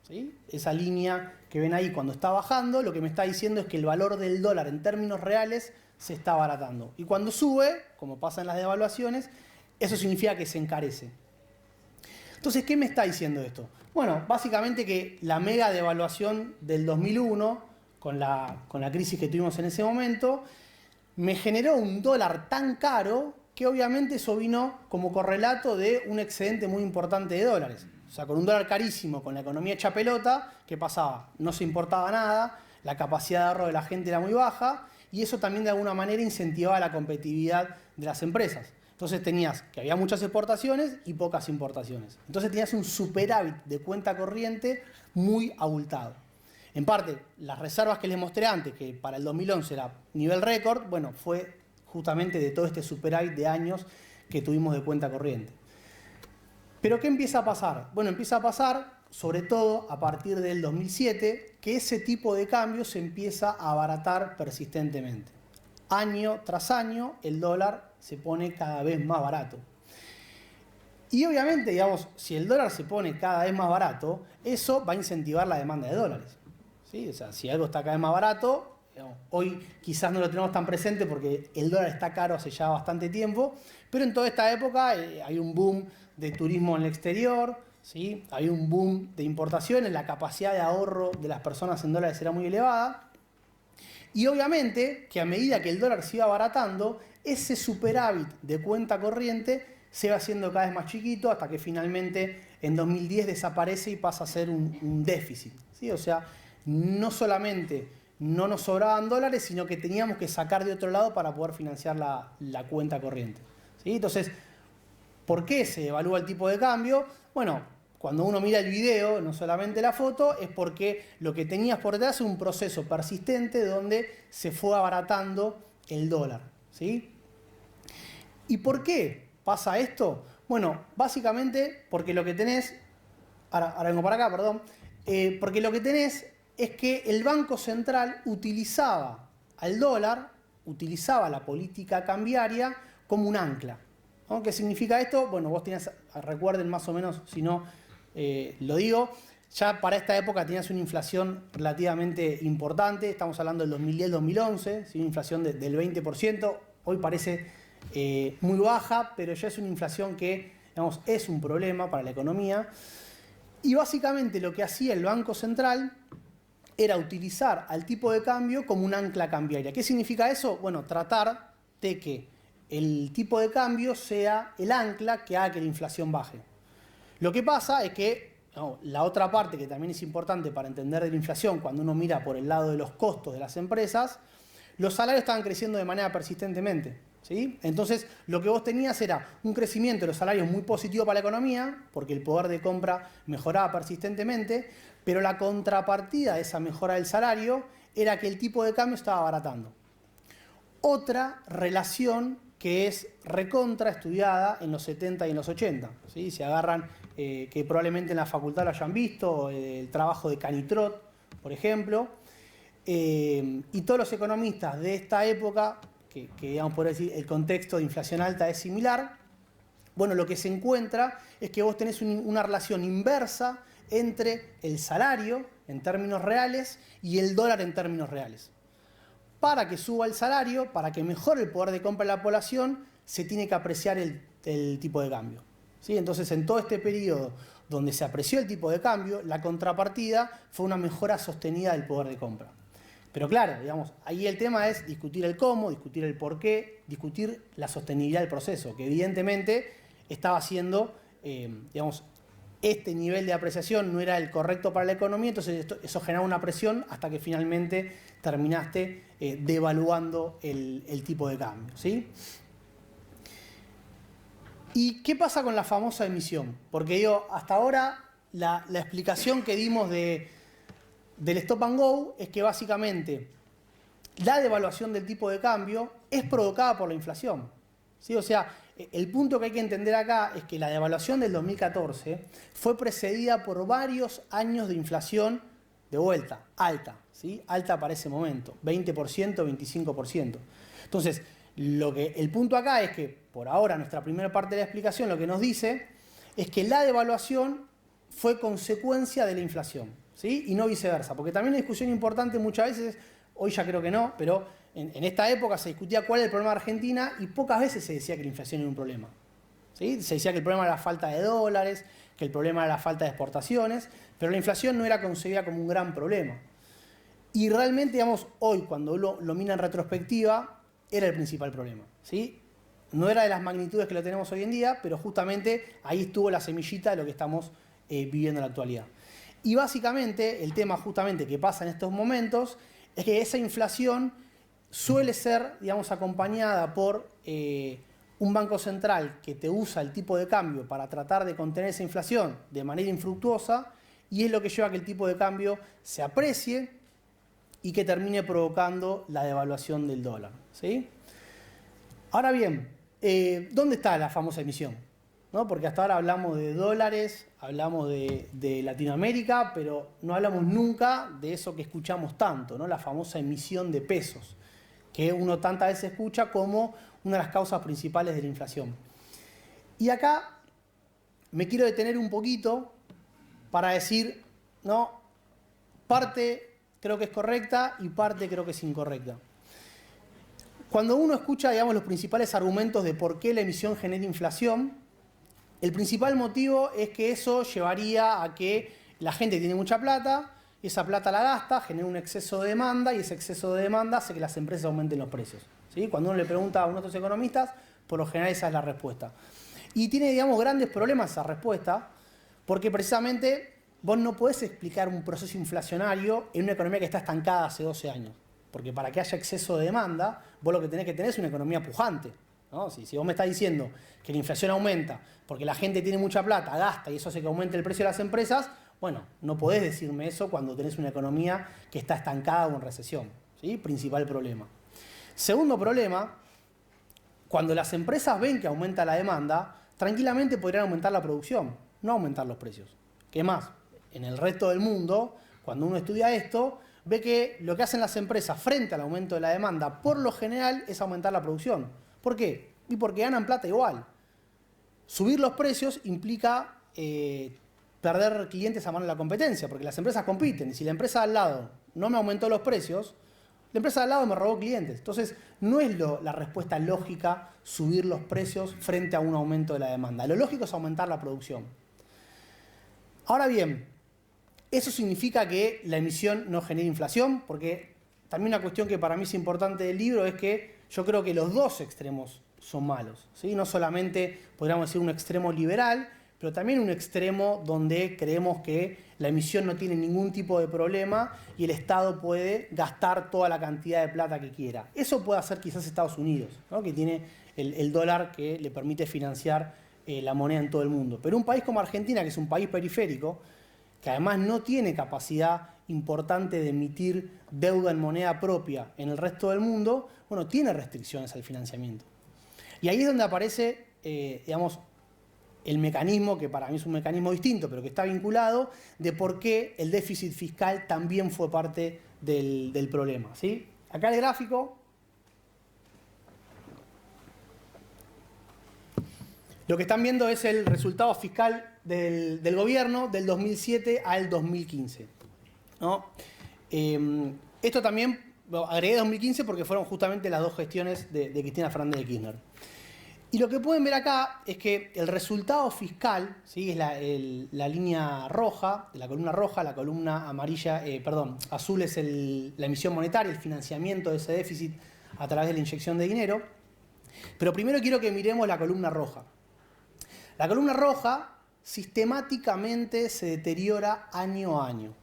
¿sí? Esa línea que ven ahí cuando está bajando, lo que me está diciendo es que el valor del dólar en términos reales se está abaratando. Y cuando sube, como pasa en las devaluaciones, eso significa que se encarece. Entonces, ¿qué me está diciendo esto? Bueno, básicamente que la mega devaluación del 2001, con la crisis que tuvimos en ese momento, me generó un dólar tan caro que obviamente eso vino como correlato de un excedente muy importante de dólares. O sea, con un dólar carísimo, con la economía hecha pelota, ¿qué pasaba? No se importaba nada, la capacidad de ahorro de la gente era muy baja y eso también de alguna manera incentivaba la competitividad de las empresas. Entonces tenías que había muchas exportaciones y pocas importaciones. Entonces tenías un superávit de cuenta corriente muy abultado. En parte, las reservas que les mostré antes, que para el 2011 era nivel récord, bueno, fue justamente de todo este superávit de años que tuvimos de cuenta corriente. ¿Pero qué empieza a pasar? Bueno, empieza a pasar, sobre todo a partir del 2007, que ese tipo de cambio se empieza a abaratar persistentemente. Año tras año, el dólar se pone cada vez más barato. Y obviamente, digamos, si el dólar se pone cada vez más barato, eso va a incentivar la demanda de dólares, ¿sí? O sea, si algo está cada vez más barato, digamos, hoy quizás no lo tenemos tan presente porque el dólar está caro hace ya bastante tiempo, pero en toda esta época hay un boom de turismo en el exterior, ¿sí? Hay un boom de importaciones, la capacidad de ahorro de las personas en dólares era muy elevada. Y obviamente que a medida que el dólar se iba abaratando, ese superávit de cuenta corriente se va haciendo cada vez más chiquito hasta que finalmente en 2010 desaparece y pasa a ser un déficit, ¿sí? O sea, no solamente no nos sobraban dólares, sino que teníamos que sacar de otro lado para poder financiar la cuenta corriente, ¿sí? Entonces, ¿por qué se evalúa el tipo de cambio? Bueno, cuando uno mira el video, no solamente la foto, es porque lo que tenías por detrás es un proceso persistente donde se fue abaratando el dólar, ¿sí? ¿Y por qué pasa esto? Bueno, básicamente porque lo que tenés, ahora vengo para acá, perdón, Porque lo que tenés es que el Banco Central utilizaba al dólar, utilizaba la política cambiaria como un ancla, ¿no? ¿Qué significa esto? Bueno, vos tenías, recuerden más o menos, si no lo digo, ya para esta época tenías una inflación relativamente importante, estamos hablando del 2010-2011, ¿sí? Una inflación del 20%, hoy parece muy baja, pero ya es una inflación que, digamos, es un problema para la economía. Y básicamente lo que hacía el Banco Central era utilizar al tipo de cambio como un ancla cambiaria. ¿Qué significa eso? Bueno, tratar de que el tipo de cambio sea el ancla que haga que la inflación baje. Lo que pasa es que la otra parte que también es importante para entender de la inflación, cuando uno mira por el lado de los costos de las empresas, los salarios estaban creciendo de manera persistentemente, ¿sí? Entonces, lo que vos tenías era un crecimiento de los salarios muy positivo para la economía, porque el poder de compra mejoraba persistentemente, pero la contrapartida de esa mejora del salario era que el tipo de cambio estaba abaratando. Otra relación que es recontra estudiada en los 70 y en los 80. ¿Sí? Se agarran, que probablemente en la facultad lo hayan visto, el trabajo de Canitrot, por ejemplo, y todos los economistas de esta época, que digamos por decir, el contexto de inflación alta es similar, bueno, lo que se encuentra es que vos tenés una relación inversa entre el salario en términos reales y el dólar en términos reales. Para que suba el salario, para que mejore el poder de compra de la población, se tiene que apreciar el tipo de cambio, ¿sí? Entonces, en todo este periodo donde se apreció el tipo de cambio, la contrapartida fue una mejora sostenida del poder de compra. Pero claro, digamos, ahí el tema es discutir el cómo, discutir el por qué, discutir la sostenibilidad del proceso, que evidentemente estaba siendo, digamos, este nivel de apreciación no era el correcto para la economía, entonces eso generaba una presión hasta que finalmente terminaste devaluando el tipo de cambio, ¿sí? ¿Y qué pasa con la famosa emisión? Porque digo, hasta ahora la explicación que dimos del stop and go es que básicamente la devaluación del tipo de cambio es provocada por la inflación, ¿sí? O sea, el punto que hay que entender acá es que la devaluación del 2014 fue precedida por varios años de inflación de vuelta, alta, ¿sí? Alta para ese momento, 20%, 25%. Entonces, el punto acá es que, por ahora, nuestra primera parte de la explicación lo que nos dice es que la devaluación fue consecuencia de la inflación, ¿sí? Y no viceversa, porque también una discusión importante muchas veces, hoy ya creo que no, pero en esta época se discutía cuál era el problema de Argentina y pocas veces se decía que la inflación era un problema, ¿sí? Se decía que el problema era la falta de dólares, que el problema era la falta de exportaciones, pero la inflación no era concebida como un gran problema. Y realmente, digamos, hoy cuando lo mira en retrospectiva, era el principal problema, ¿sí? No era de las magnitudes que lo tenemos hoy en día, pero justamente ahí estuvo la semillita de lo que estamos viviendo en la actualidad. Y básicamente el tema justamente que pasa en estos momentos es que esa inflación suele ser, digamos, acompañada por un banco central que te usa el tipo de cambio para tratar de contener esa inflación de manera infructuosa, y es lo que lleva a que el tipo de cambio se aprecie y que termine provocando la devaluación del dólar, ¿sí? Ahora bien, ¿dónde está la famosa emisión? ¿No? Porque hasta ahora hablamos de dólares, hablamos de Latinoamérica, pero no hablamos nunca de eso que escuchamos tanto, ¿no? La famosa emisión de pesos, que uno tantas veces escucha como una de las causas principales de la inflación. Y acá me quiero detener un poquito para decir, ¿no? Parte creo que es correcta y parte creo que es incorrecta. Cuando uno escucha, digamos, los principales argumentos de por qué la emisión genera inflación, el principal motivo es que eso llevaría a que la gente tiene mucha plata, y esa plata la gasta, genera un exceso de demanda, y ese exceso de demanda hace que las empresas aumenten los precios, ¿sí? Cuando uno le pregunta a otros economistas, por lo general esa es la respuesta. Y tiene, digamos, grandes problemas esa respuesta, porque precisamente vos no podés explicar un proceso inflacionario en una economía que está estancada hace 12 años. Porque para que haya exceso de demanda, vos lo que tenés que tener es una economía pujante, ¿no? Si vos me estás diciendo que la inflación aumenta porque la gente tiene mucha plata, gasta y eso hace que aumente el precio de las empresas, bueno, no podés decirme eso cuando tenés una economía que está estancada o en recesión, ¿sí? Principal problema. Segundo problema, cuando las empresas ven que aumenta la demanda, tranquilamente podrían aumentar la producción, no aumentar los precios. ¿Qué más? en el resto del mundo, cuando uno estudia esto, ve que lo que hacen las empresas frente al aumento de la demanda, por lo general, es aumentar la producción. ¿Por qué? Y porque ganan plata igual. Subir los precios implica perder clientes a mano de la competencia, porque las empresas compiten. Y si la empresa de al lado no me aumentó los precios, la empresa de al lado me robó clientes. Entonces, no es la respuesta lógica subir los precios frente a un aumento de la demanda. Lo lógico es aumentar la producción. Ahora bien, eso significa que la emisión no genera inflación, porque también una cuestión que para mí es importante del libro es que yo creo que los dos extremos son malos, ¿sí? No solamente, podríamos decir, un extremo liberal, pero también un extremo donde creemos que la emisión no tiene ningún tipo de problema y el Estado puede gastar toda la cantidad de plata que quiera. Eso puede hacer quizás Estados Unidos, ¿no? Que tiene el dólar que le permite financiar la moneda en todo el mundo. Pero un país como Argentina, que es un país periférico, que además no tiene capacidad importante de emitir deuda en moneda propia en el resto del mundo, bueno, tiene restricciones al financiamiento. Y ahí es donde aparece, digamos, el mecanismo, que para mí es un mecanismo distinto, pero que está vinculado, de por qué el déficit fiscal también fue parte del problema, ¿sí? Acá el gráfico. Lo que están viendo es el resultado fiscal del gobierno del 2007 al 2015, ¿no? Esto también, agregué 2015 porque fueron justamente las dos gestiones de Cristina Fernández de Kirchner. Y lo que pueden ver acá es que el resultado fiscal, ¿sí? Es la línea roja, la columna amarilla, azul es la emisión monetaria, el financiamiento de ese déficit a través de la inyección de dinero. Pero primero quiero que miremos la columna roja. La columna roja sistemáticamente se deteriora año a año.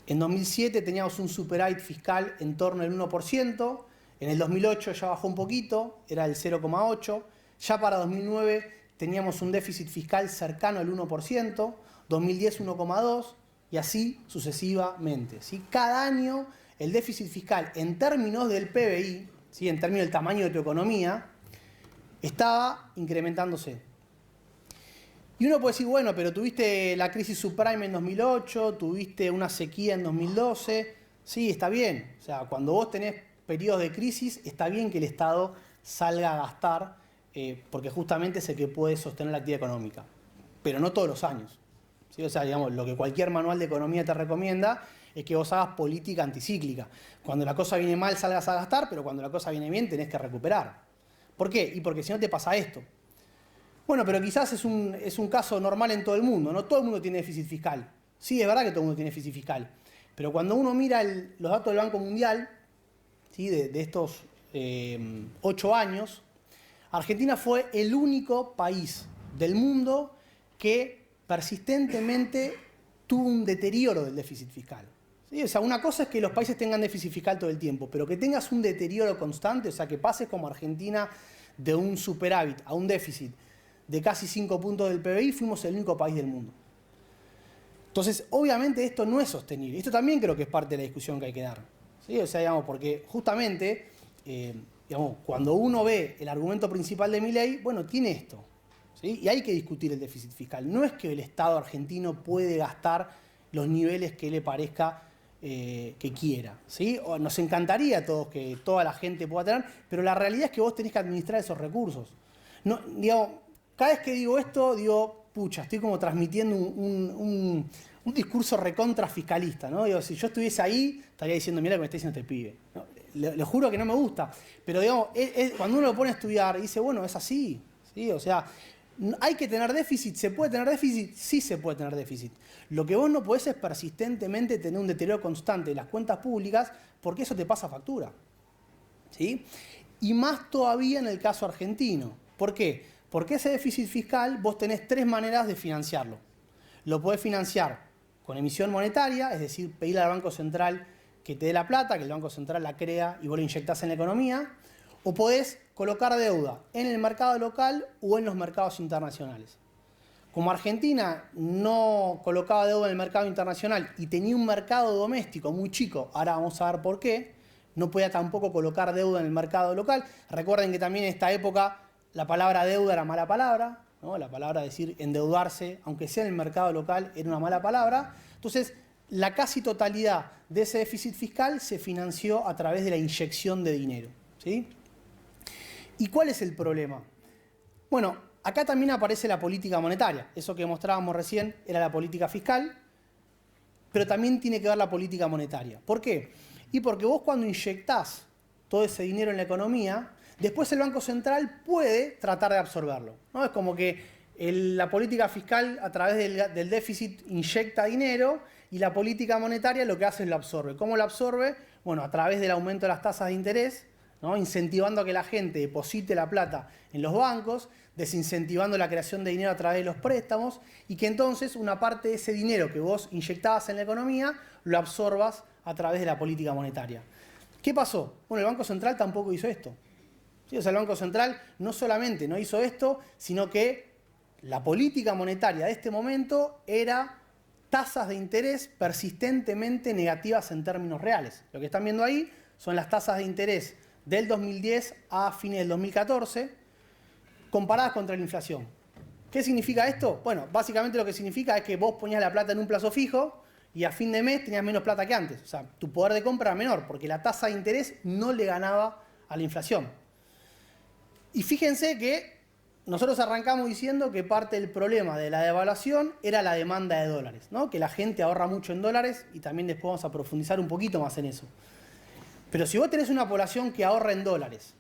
En 2007 teníamos un superávit fiscal en torno al 1%, en el 2008 ya bajó un poquito, era el 0,8%, ya para 2009 teníamos un déficit fiscal cercano al 1%, 2010 1,2% y así sucesivamente, ¿sí? Cada año el déficit fiscal en términos del PBI, ¿sí? En términos del tamaño de tu economía, estaba incrementándose. Y uno puede decir, bueno, pero tuviste la crisis subprime en 2008, tuviste una sequía en 2012. Sí, está bien. O sea, cuando vos tenés periodos de crisis, está bien que el Estado salga a gastar, porque justamente es el que puede sostener la actividad económica. Pero no todos los años. ¿Sí? O sea, digamos, lo que cualquier manual de economía te recomienda es que vos hagas política anticíclica. Cuando la cosa viene mal, salgas a gastar, pero cuando la cosa viene bien, tenés que recuperar. ¿Por qué? Y porque si no te pasa esto. Bueno, pero quizás es un caso normal en todo el mundo. No todo el mundo tiene déficit fiscal. Sí, es verdad que todo el mundo tiene déficit fiscal. Pero cuando uno mira los datos del Banco Mundial, ¿sí? de estos 8 años, Argentina fue el único país del mundo que persistentemente tuvo un deterioro del déficit fiscal. ¿Sí? O sea, una cosa es que los países tengan déficit fiscal todo el tiempo, pero que tengas un deterioro constante, o sea, que pases como Argentina de un superávit a un déficit de casi 5 puntos del PBI, fuimos el único país del mundo. Entonces, obviamente esto no es sostenible. Esto también creo que es parte de la discusión que hay que dar. ¿Sí? O sea, digamos, porque justamente, digamos, cuando uno ve el argumento principal de Milei, bueno, tiene esto. ¿Sí? Y hay que discutir el déficit fiscal. No es que el Estado argentino puede gastar los niveles que le parezca que quiera. ¿Sí? Nos encantaría a todos que toda la gente pueda tener, pero la realidad es que vos tenés que administrar esos recursos. No, digamos, cada vez que digo esto, digo, pucha, estoy como transmitiendo un discurso recontra fiscalista, ¿no? Digo, si yo estuviese ahí, estaría diciendo, mira lo que me está diciendo este pibe. ¿No? Le juro que no me gusta. Pero digamos, cuando uno lo pone a estudiar, dice, bueno, es así. ¿Sí? O sea, ¿hay que tener déficit? ¿Se puede tener déficit? Sí se puede tener déficit. Lo que vos no podés es persistentemente tener un deterioro constante de las cuentas públicas, porque eso te pasa factura. ¿Sí? Y más todavía en el caso argentino. ¿Por qué? Porque ese déficit fiscal vos tenés 3 maneras de financiarlo. Lo podés financiar con emisión monetaria, es decir, pedirle al Banco Central que te dé la plata, que el Banco Central la crea y vos la inyectás en la economía, o podés colocar deuda en el mercado local o en los mercados internacionales. Como Argentina no colocaba deuda en el mercado internacional y tenía un mercado doméstico muy chico, ahora vamos a ver por qué, no podía tampoco colocar deuda en el mercado local. Recuerden que también en esta época la palabra deuda era mala palabra, ¿no? La palabra decir endeudarse, aunque sea en el mercado local, era una mala palabra. Entonces, la casi totalidad de ese déficit fiscal se financió a través de la inyección de dinero, ¿sí? ¿Y cuál es el problema? Bueno, acá también aparece la política monetaria. Eso que mostrábamos recién era la política fiscal, pero también tiene que ver la política monetaria. ¿Por qué? Y porque vos cuando inyectás todo ese dinero en la economía, después el Banco Central puede tratar de absorberlo, ¿no? Es como que la política fiscal a través del déficit inyecta dinero y la política monetaria lo que hace es lo absorbe. ¿Cómo lo absorbe? Bueno, a través del aumento de las tasas de interés, ¿no? Incentivando a que la gente deposite la plata en los bancos, desincentivando la creación de dinero a través de los préstamos y que entonces una parte de ese dinero que vos inyectabas en la economía lo absorbas a través de la política monetaria. ¿Qué pasó? Bueno, el Banco Central tampoco hizo esto. ¿Sí? O sea, el Banco Central no solamente no hizo esto, sino que la política monetaria de este momento era tasas de interés persistentemente negativas en términos reales. Lo que están viendo ahí son las tasas de interés del 2010 a fines del 2014, comparadas contra la inflación. ¿Qué significa esto? Bueno, básicamente lo que significa es que vos ponías la plata en un plazo fijo y a fin de mes tenías menos plata que antes. O sea, tu poder de compra era menor porque la tasa de interés no le ganaba a la inflación. Y fíjense que nosotros arrancamos diciendo que parte del problema de la devaluación era la demanda de dólares, ¿no? Que la gente ahorra mucho en dólares y también después vamos a profundizar un poquito más en eso. Pero si vos tenés una población que ahorra en dólares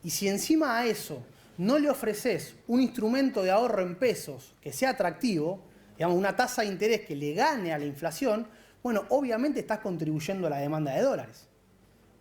y si encima a eso no le ofreces un instrumento de ahorro en pesos que sea atractivo, digamos, una tasa de interés que le gane a la inflación, bueno, obviamente estás contribuyendo a la demanda de dólares,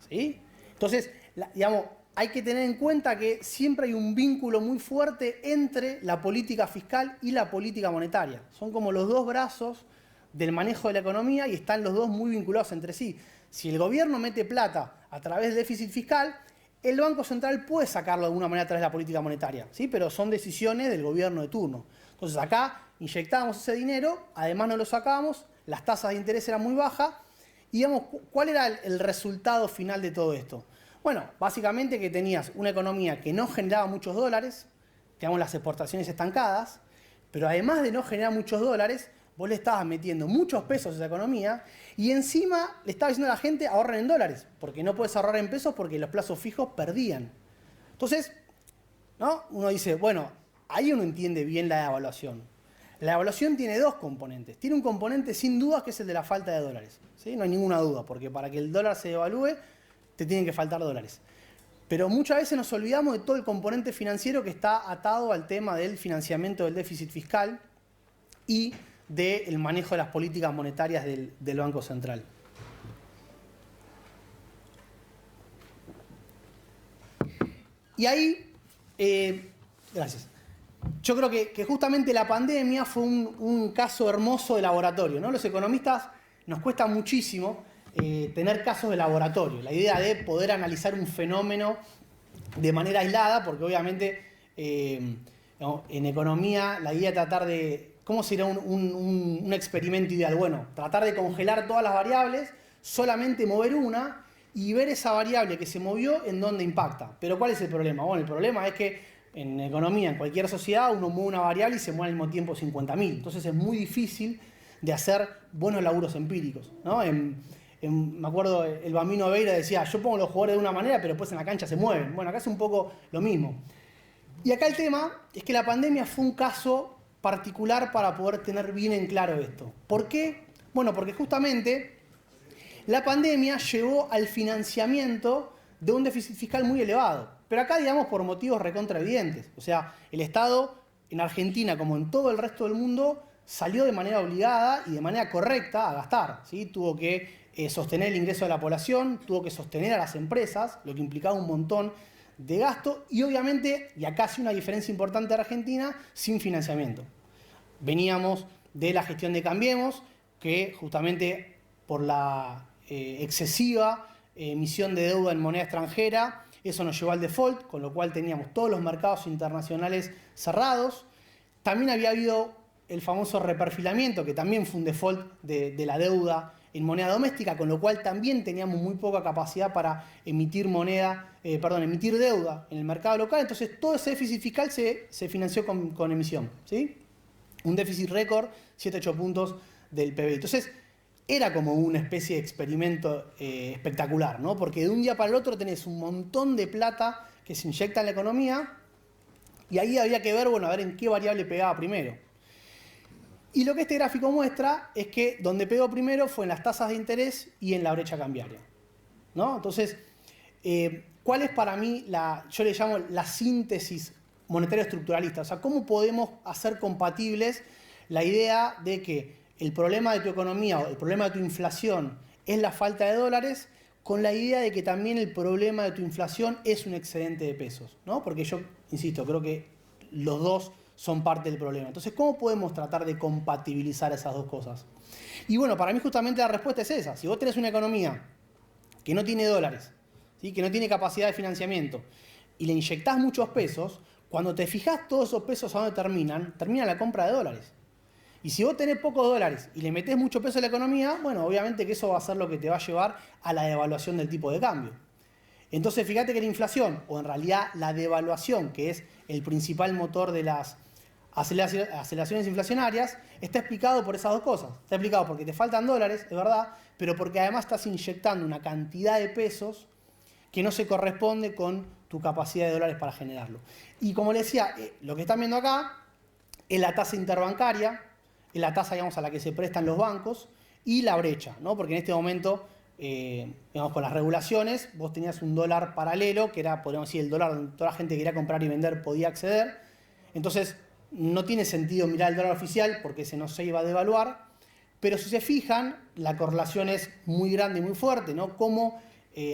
¿sí? Entonces, digamos, hay que tener en cuenta que siempre hay un vínculo muy fuerte entre la política fiscal y la política monetaria. Son como los dos brazos del manejo de la economía y están los dos muy vinculados entre sí. Si el gobierno mete plata a través del déficit fiscal, el Banco Central puede sacarlo de alguna manera a través de la política monetaria, ¿sí? Pero son decisiones del gobierno de turno. Entonces acá inyectábamos ese dinero, además no lo sacábamos, las tasas de interés eran muy bajas, y digamos, ¿cuál era el resultado final de todo esto? Bueno, básicamente que tenías una economía que no generaba muchos dólares, teníamos las exportaciones estancadas, pero además de no generar muchos dólares, vos le estabas metiendo muchos pesos a esa economía y encima le estabas diciendo a la gente ahorren en dólares, porque no puedes ahorrar en pesos porque los plazos fijos perdían. Entonces, ¿no? Uno dice, bueno, ahí uno entiende bien la devaluación. La devaluación tiene dos componentes. Tiene un componente sin dudas que es el de la falta de dólares, ¿sí? No hay ninguna duda, porque para que el dólar se devalúe, te tienen que faltar dólares. Pero muchas veces nos olvidamos de todo el componente financiero que está atado al tema del financiamiento del déficit fiscal y del manejo de las políticas monetarias del Banco Central. Y ahí, gracias. Yo creo que justamente la pandemia fue un caso hermoso de laboratorio, ¿no? Los economistas nos cuesta muchísimo tener casos de laboratorio. La idea de poder analizar un fenómeno de manera aislada, porque obviamente en economía la idea de tratar de... ¿Cómo sería un experimento ideal? Bueno, tratar de congelar todas las variables, solamente mover una y ver esa variable que se movió en dónde impacta. Pero ¿cuál es el problema? Bueno, el problema es que en economía, en cualquier sociedad, uno mueve una variable y se mueve al mismo tiempo 50.000. Entonces es muy difícil de hacer buenos laburos empíricos, ¿no? Me acuerdo, el Bambino Veira decía, yo pongo los jugadores de una manera, pero después en la cancha se mueven. Bueno, acá es un poco lo mismo. Y acá el tema es que la pandemia fue un caso particular para poder tener bien en claro esto. ¿Por qué? Bueno, porque justamente la pandemia llevó al financiamiento de un déficit fiscal muy elevado. Pero acá, digamos, por motivos recontra evidentes. O sea, el Estado, en Argentina como en todo el resto del mundo, salió de manera obligada y de manera correcta a gastar, ¿sí? Tuvo que sostener el ingreso de la población, tuvo que sostener a las empresas, lo que implicaba un montón de gasto y obviamente, y acá sí una diferencia importante de Argentina, sin financiamiento. Veníamos de la gestión de Cambiemos, que justamente por la excesiva emisión de deuda en moneda extranjera, eso nos llevó al default, con lo cual teníamos todos los mercados internacionales cerrados. También había habido el famoso reperfilamiento, que también fue un default de la deuda en moneda doméstica, con lo cual también teníamos muy poca capacidad para emitir emitir deuda en el mercado local. Entonces todo ese déficit fiscal se financió con emisión, ¿sí? Un déficit récord, 7-8 puntos del PBI. Entonces era como una especie de experimento espectacular, ¿no? Porque de un día para el otro tenés un montón de plata que se inyecta en la economía y ahí había que ver, bueno, a ver en qué variable pegaba primero. Y lo que este gráfico muestra es que donde pegó primero fue en las tasas de interés y en la brecha cambiaria, ¿no? Entonces, ¿cuál es para mí yo le llamo la síntesis monetaria estructuralista? O sea, ¿cómo podemos hacer compatibles la idea de que el problema de tu economía o el problema de tu inflación es la falta de dólares con la idea de que también el problema de tu inflación es un excedente de pesos, ¿no? Porque yo, insisto, creo que los dos son parte del problema. Entonces, ¿cómo podemos tratar de compatibilizar esas dos cosas? Y bueno, para mí justamente la respuesta es esa. Si vos tenés una economía que no tiene dólares, ¿sí? Que no tiene capacidad de financiamiento, y le inyectás muchos pesos, cuando te fijás todos esos pesos a dónde termina la compra de dólares. Y si vos tenés pocos dólares y le metés mucho peso a la economía, bueno, obviamente que eso va a ser lo que te va a llevar a la devaluación del tipo de cambio. Entonces, fíjate que la inflación, o en realidad la devaluación, que es el principal motor de las aceleraciones inflacionarias, está explicado por esas dos cosas. Está explicado porque te faltan dólares, es verdad, pero porque además estás inyectando una cantidad de pesos que no se corresponde con tu capacidad de dólares para generarlo. Y como les decía, lo que están viendo acá es la tasa interbancaria, es la tasa, digamos, a la que se prestan los bancos, y la brecha, ¿no? Porque en este momento, digamos, con las regulaciones, vos tenías un dólar paralelo, que era, podríamos decir, el dólar donde toda la gente que quería comprar y vender podía acceder. Entonces, no tiene sentido mirar el dólar oficial porque ese no se iba a devaluar, pero si se fijan, la correlación es muy grande y muy fuerte, ¿no? Como,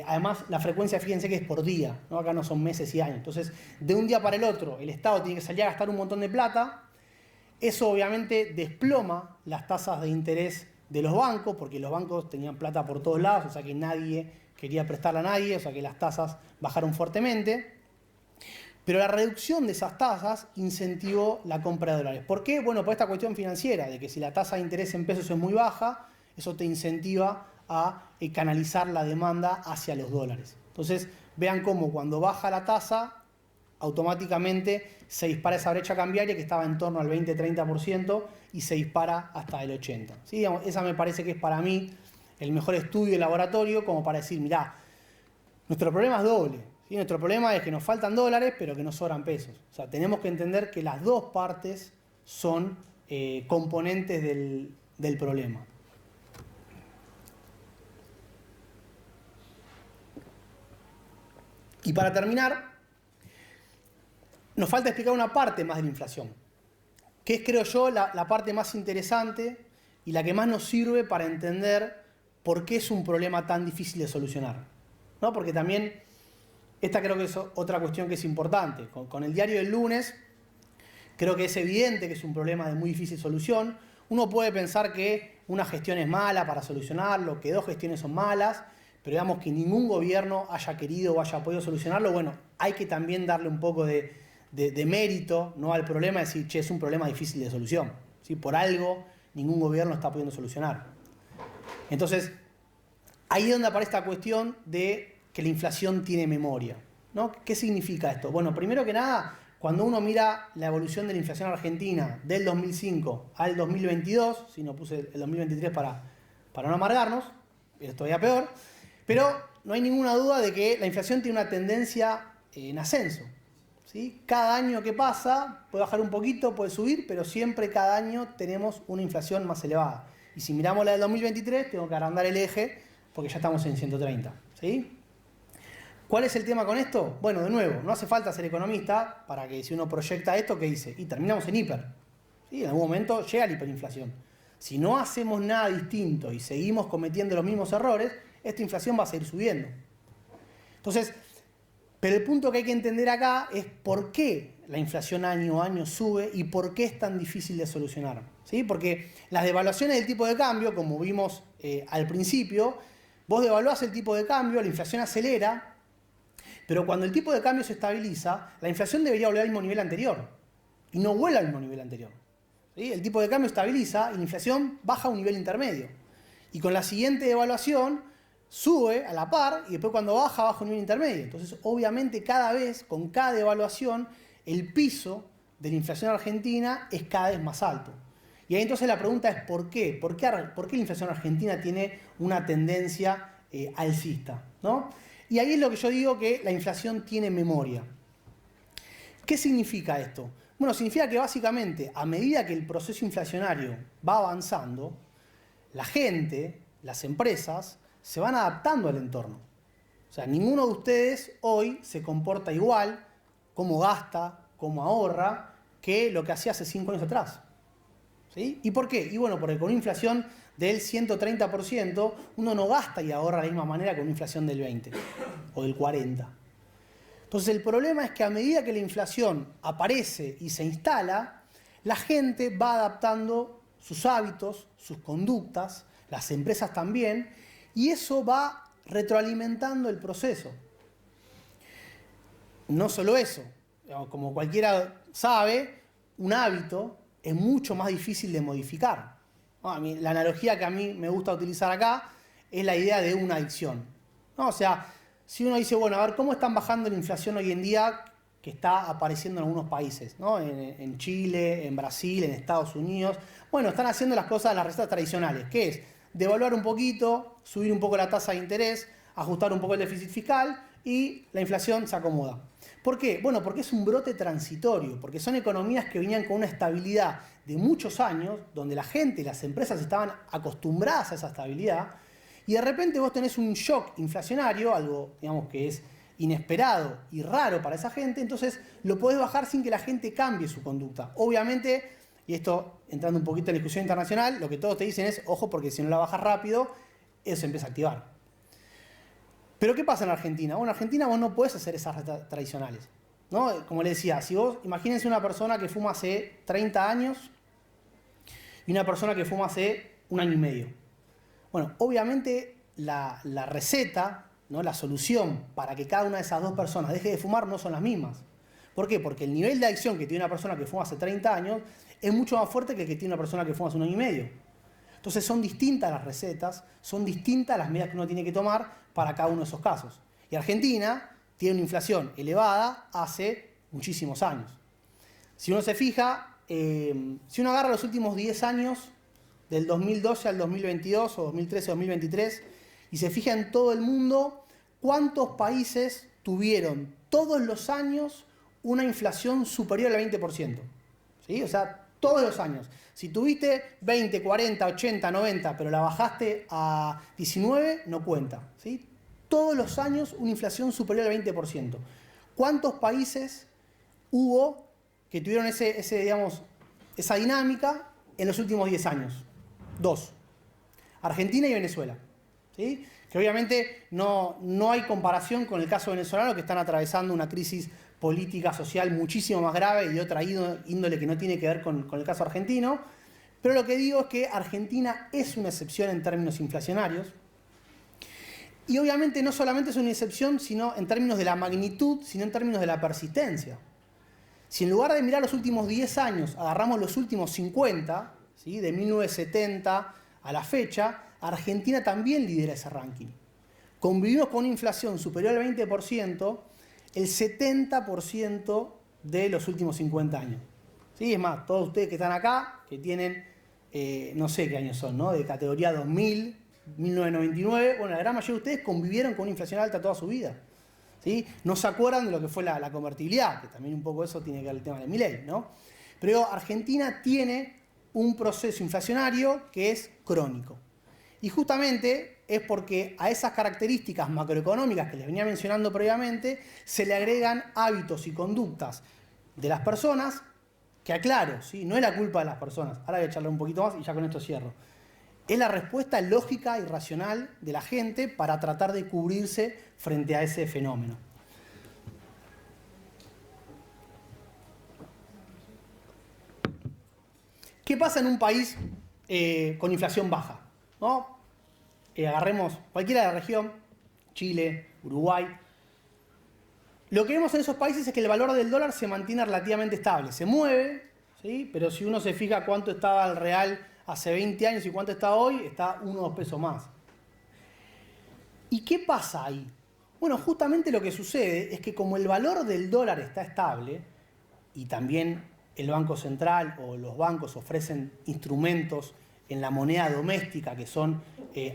además, la frecuencia, fíjense que es por día, ¿no? Acá no son meses y años. Entonces, de un día para el otro, el Estado tiene que salir a gastar un montón de plata. Eso obviamente desploma las tasas de interés de los bancos, porque los bancos tenían plata por todos lados, o sea que nadie quería prestarla a nadie, o sea que las tasas bajaron fuertemente. Pero la reducción de esas tasas incentivó la compra de dólares. ¿Por qué? Bueno, por esta cuestión financiera, de que si la tasa de interés en pesos es muy baja, eso te incentiva a canalizar la demanda hacia los dólares. Entonces, vean cómo cuando baja la tasa, automáticamente se dispara esa brecha cambiaria que estaba en torno al 20-30% y se dispara hasta el 80%. ¿Sí? Esa me parece que es para mí el mejor estudio de laboratorio como para decir, mirá, nuestro problema es doble. ¿Sí? Nuestro problema es que nos faltan dólares pero que nos sobran pesos. O sea, tenemos que entender que las dos partes son componentes del problema. Y para terminar, nos falta explicar una parte más de la inflación, que es, creo yo, la parte más interesante y la que más nos sirve para entender por qué es un problema tan difícil de solucionar, ¿no? Porque también, esta creo que es otra cuestión que es importante. Con el diario del lunes, creo que es evidente que es un problema de muy difícil solución. Uno puede pensar que una gestión es mala para solucionarlo, que dos gestiones son malas, pero digamos que ningún gobierno haya querido o haya podido solucionarlo. Bueno, hay que también darle un poco de mérito, ¿no?, al problema, es decir, che, es un problema difícil de solución, ¿sí? Por algo ningún gobierno está pudiendo solucionar. Entonces, ahí es donde aparece esta cuestión de que la inflación tiene memoria, ¿no? ¿Qué significa esto? Bueno, primero que nada, cuando uno mira la evolución de la inflación argentina del 2005 al 2022, si no puse el 2023 para no amargarnos, es todavía peor, pero no hay ninguna duda de que la inflación tiene una tendencia en ascenso. ¿Sí? Cada año que pasa puede bajar un poquito, puede subir, pero siempre cada año tenemos una inflación más elevada. Y si miramos la del 2023, tengo que agrandar el eje porque ya estamos en 130. ¿Sí? ¿Cuál es el tema con esto? Bueno, de nuevo, no hace falta ser economista para que si uno proyecta esto, ¿qué dice? Y terminamos en hiper. ¿Sí? En algún momento llega la hiperinflación. Si no hacemos nada distinto y seguimos cometiendo los mismos errores, esta inflación va a seguir subiendo. Entonces, pero el punto que hay que entender acá es por qué la inflación año a año sube y por qué es tan difícil de solucionar. ¿Sí? Porque las devaluaciones del tipo de cambio, como vimos al principio, vos devaluás el tipo de cambio, la inflación acelera, pero cuando el tipo de cambio se estabiliza, la inflación debería volver al mismo nivel anterior. Y no vuelve al mismo nivel anterior. ¿Sí? El tipo de cambio estabiliza y la inflación baja a un nivel intermedio. Y con la siguiente evaluación sube a la par y después cuando baja, baja un nivel intermedio. Entonces, obviamente, cada vez, con cada evaluación, el piso de la inflación argentina es cada vez más alto. Y ahí entonces la pregunta es ¿por qué? ¿Por qué la inflación argentina tiene una tendencia alcista? ¿No? Y ahí es lo que yo digo que la inflación tiene memoria. ¿Qué significa esto? Bueno, significa que básicamente a medida que el proceso inflacionario va avanzando, la gente, las empresas, se van adaptando al entorno. O sea, ninguno de ustedes hoy se comporta igual, cómo gasta, cómo ahorra, que lo que hacía hace 5 años atrás. ¿Sí? ¿Y por qué? Y bueno, porque con una inflación del 130%, uno no gasta y ahorra de la misma manera que una inflación del 20% o del 40%. Entonces el problema es que a medida que la inflación aparece y se instala, la gente va adaptando sus hábitos, sus conductas, las empresas también, y eso va retroalimentando el proceso. No solo eso, como cualquiera sabe, un hábito es mucho más difícil de modificar. La analogía que a mí me gusta utilizar acá es la idea de una adicción. O sea, si uno dice, bueno, a ver, ¿cómo están bajando la inflación hoy en día que está apareciendo en algunos países? ¿No? En Chile, en Brasil, en Estados Unidos. Bueno, están haciendo las cosas, las recetas tradicionales, que es devaluar un poquito, subir un poco la tasa de interés, ajustar un poco el déficit fiscal y la inflación se acomoda. ¿Por qué? Bueno, porque es un brote transitorio, porque son economías que venían con una estabilidad de muchos años, donde la gente y las empresas estaban acostumbradas a esa estabilidad, y de repente vos tenés un shock inflacionario, algo, digamos, que es inesperado y raro para esa gente, entonces lo podés bajar sin que la gente cambie su conducta. Obviamente, y esto entrando un poquito en la discusión internacional, lo que todos te dicen es, ojo, porque si no la bajas rápido, eso se empieza a activar. Pero ¿qué pasa en Argentina? Bueno, en Argentina vos no podés hacer esas recetas tradicionales, ¿no? Como les decía, si vos, imagínense una persona que fuma hace 30 años y una persona que fuma hace 1 año y medio. Bueno, obviamente la receta, ¿no? La solución para que cada una de esas dos personas deje de fumar no son las mismas. ¿Por qué? Porque el nivel de adicción que tiene una persona que fuma hace 30 años es mucho más fuerte que el que tiene una persona que fuma hace 1 año y medio. Entonces son distintas las recetas, son distintas las medidas que uno tiene que tomar para cada uno de esos casos. Y Argentina tiene una inflación elevada hace muchísimos años. Si uno se fija, si uno agarra los últimos 10 años, del 2012 al 2022 o 2013 al 2023, y se fija en todo el mundo, ¿cuántos países tuvieron todos los años una inflación superior al 20%? ¿Sí? O sea, todos los años. Si tuviste 20, 40, 80, 90, pero la bajaste a 19, no cuenta. ¿Sí? Todos los años una inflación superior al 20%. ¿Cuántos países hubo que tuvieron esa dinámica en los últimos 10 años? 2. Argentina y Venezuela. ¿Sí? Que obviamente no hay comparación con el caso venezolano, que están atravesando una crisis política, social muchísimo más grave y de otra índole que no tiene que ver con el caso argentino. Pero lo que digo es que Argentina es una excepción en términos inflacionarios. Y obviamente no solamente es una excepción sino en términos de la magnitud, sino en términos de la persistencia. Si en lugar de mirar los últimos 10 años, agarramos los últimos 50, ¿sí? De 1970 a la fecha, Argentina también lidera ese ranking. Convivimos con una inflación superior al 20%, el 70% de los últimos 50 años. ¿Sí? Es más, todos ustedes que están acá, que tienen, no sé qué años son, ¿no? De categoría 2000, 1999, bueno, la gran mayoría de ustedes convivieron con una inflación alta toda su vida. ¿Sí? No se acuerdan de lo que fue la convertibilidad, que también un poco eso tiene que ver el tema de Milei, ¿no? Pero Argentina tiene un proceso inflacionario que es crónico. Y justamente es porque a esas características macroeconómicas que les venía mencionando previamente se le agregan hábitos y conductas de las personas que, aclaro, ¿sí? No es la culpa de las personas. Ahora voy a charlar un poquito más y ya con esto cierro. Es la respuesta lógica y racional de la gente para tratar de cubrirse frente a ese fenómeno. ¿Qué pasa en un país con inflación baja? ¿No? Agarremos cualquiera de la región, Chile, Uruguay. Lo que vemos en esos países es que el valor del dólar se mantiene relativamente estable. Se mueve, ¿sí? Pero si uno se fija cuánto estaba el real hace 20 años y cuánto está hoy, está 1 o 2 pesos más. ¿Y qué pasa ahí? Bueno, justamente lo que sucede es que como el valor del dólar está estable y también el Banco Central o los bancos ofrecen instrumentos en la moneda doméstica que son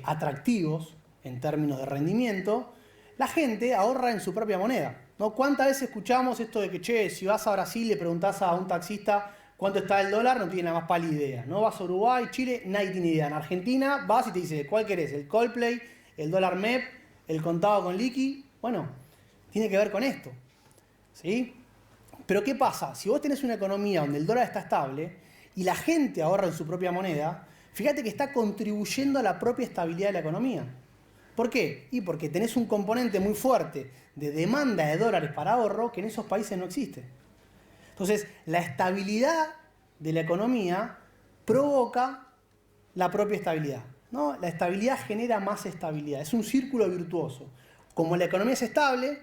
atractivos en términos de rendimiento, la gente ahorra en su propia moneda, ¿no? ¿Cuántas veces escuchamos esto de que, che, si vas a Brasil y le preguntás a un taxista cuánto está el dólar, no tiene la más pálida idea, ¿no? Vas a Uruguay, Chile, nadie tiene idea. En Argentina vas y te dice, ¿cuál querés? ¿El Coldplay? ¿El dólar MEP? ¿El contado con liqui? Bueno, tiene que ver con esto, ¿sí? Pero ¿qué pasa? Si vos tenés una economía donde el dólar está estable y la gente ahorra en su propia moneda, fíjate que está contribuyendo a la propia estabilidad de la economía. ¿Por qué? Y porque tenés un componente muy fuerte de demanda de dólares para ahorro que en esos países no existe. Entonces, la estabilidad de la economía provoca la propia estabilidad, ¿no? La estabilidad genera más estabilidad, es un círculo virtuoso. Como la economía es estable,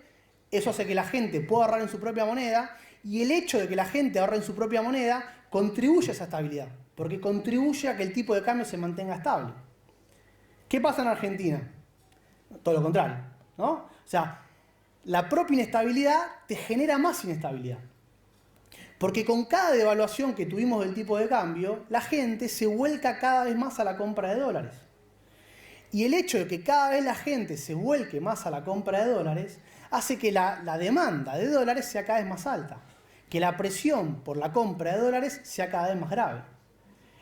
eso hace que la gente pueda ahorrar en su propia moneda y el hecho de que la gente ahorre en su propia moneda contribuye a esa estabilidad, porque contribuye a que el tipo de cambio se mantenga estable. ¿Qué pasa en Argentina? Todo lo contrario, ¿no? O sea, la propia inestabilidad te genera más inestabilidad. Porque con cada devaluación que tuvimos del tipo de cambio, la gente se vuelca cada vez más a la compra de dólares. Y el hecho de que cada vez la gente se vuelque más a la compra de dólares hace que la demanda de dólares sea cada vez más alta, que la presión por la compra de dólares sea cada vez más grave.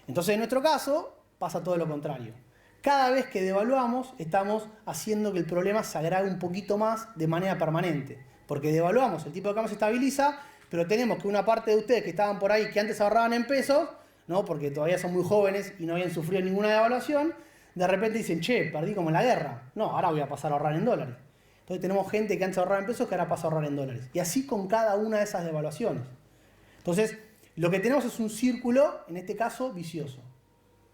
Entonces, en nuestro caso, pasa todo lo contrario. Cada vez que devaluamos, estamos haciendo que el problema se agrave un poquito más de manera permanente. Porque devaluamos, el tipo de cambio se estabiliza, pero tenemos que una parte de ustedes que estaban por ahí, que antes ahorraban en pesos, ¿no? Porque todavía son muy jóvenes y no habían sufrido ninguna devaluación, de repente dicen, che, perdí como en la guerra. No, ahora voy a pasar a ahorrar en dólares. Entonces tenemos gente que antes ahorraba en pesos que ahora pasa a ahorrar en dólares. Y así con cada una de esas devaluaciones. Entonces, lo que tenemos es un círculo, en este caso, vicioso.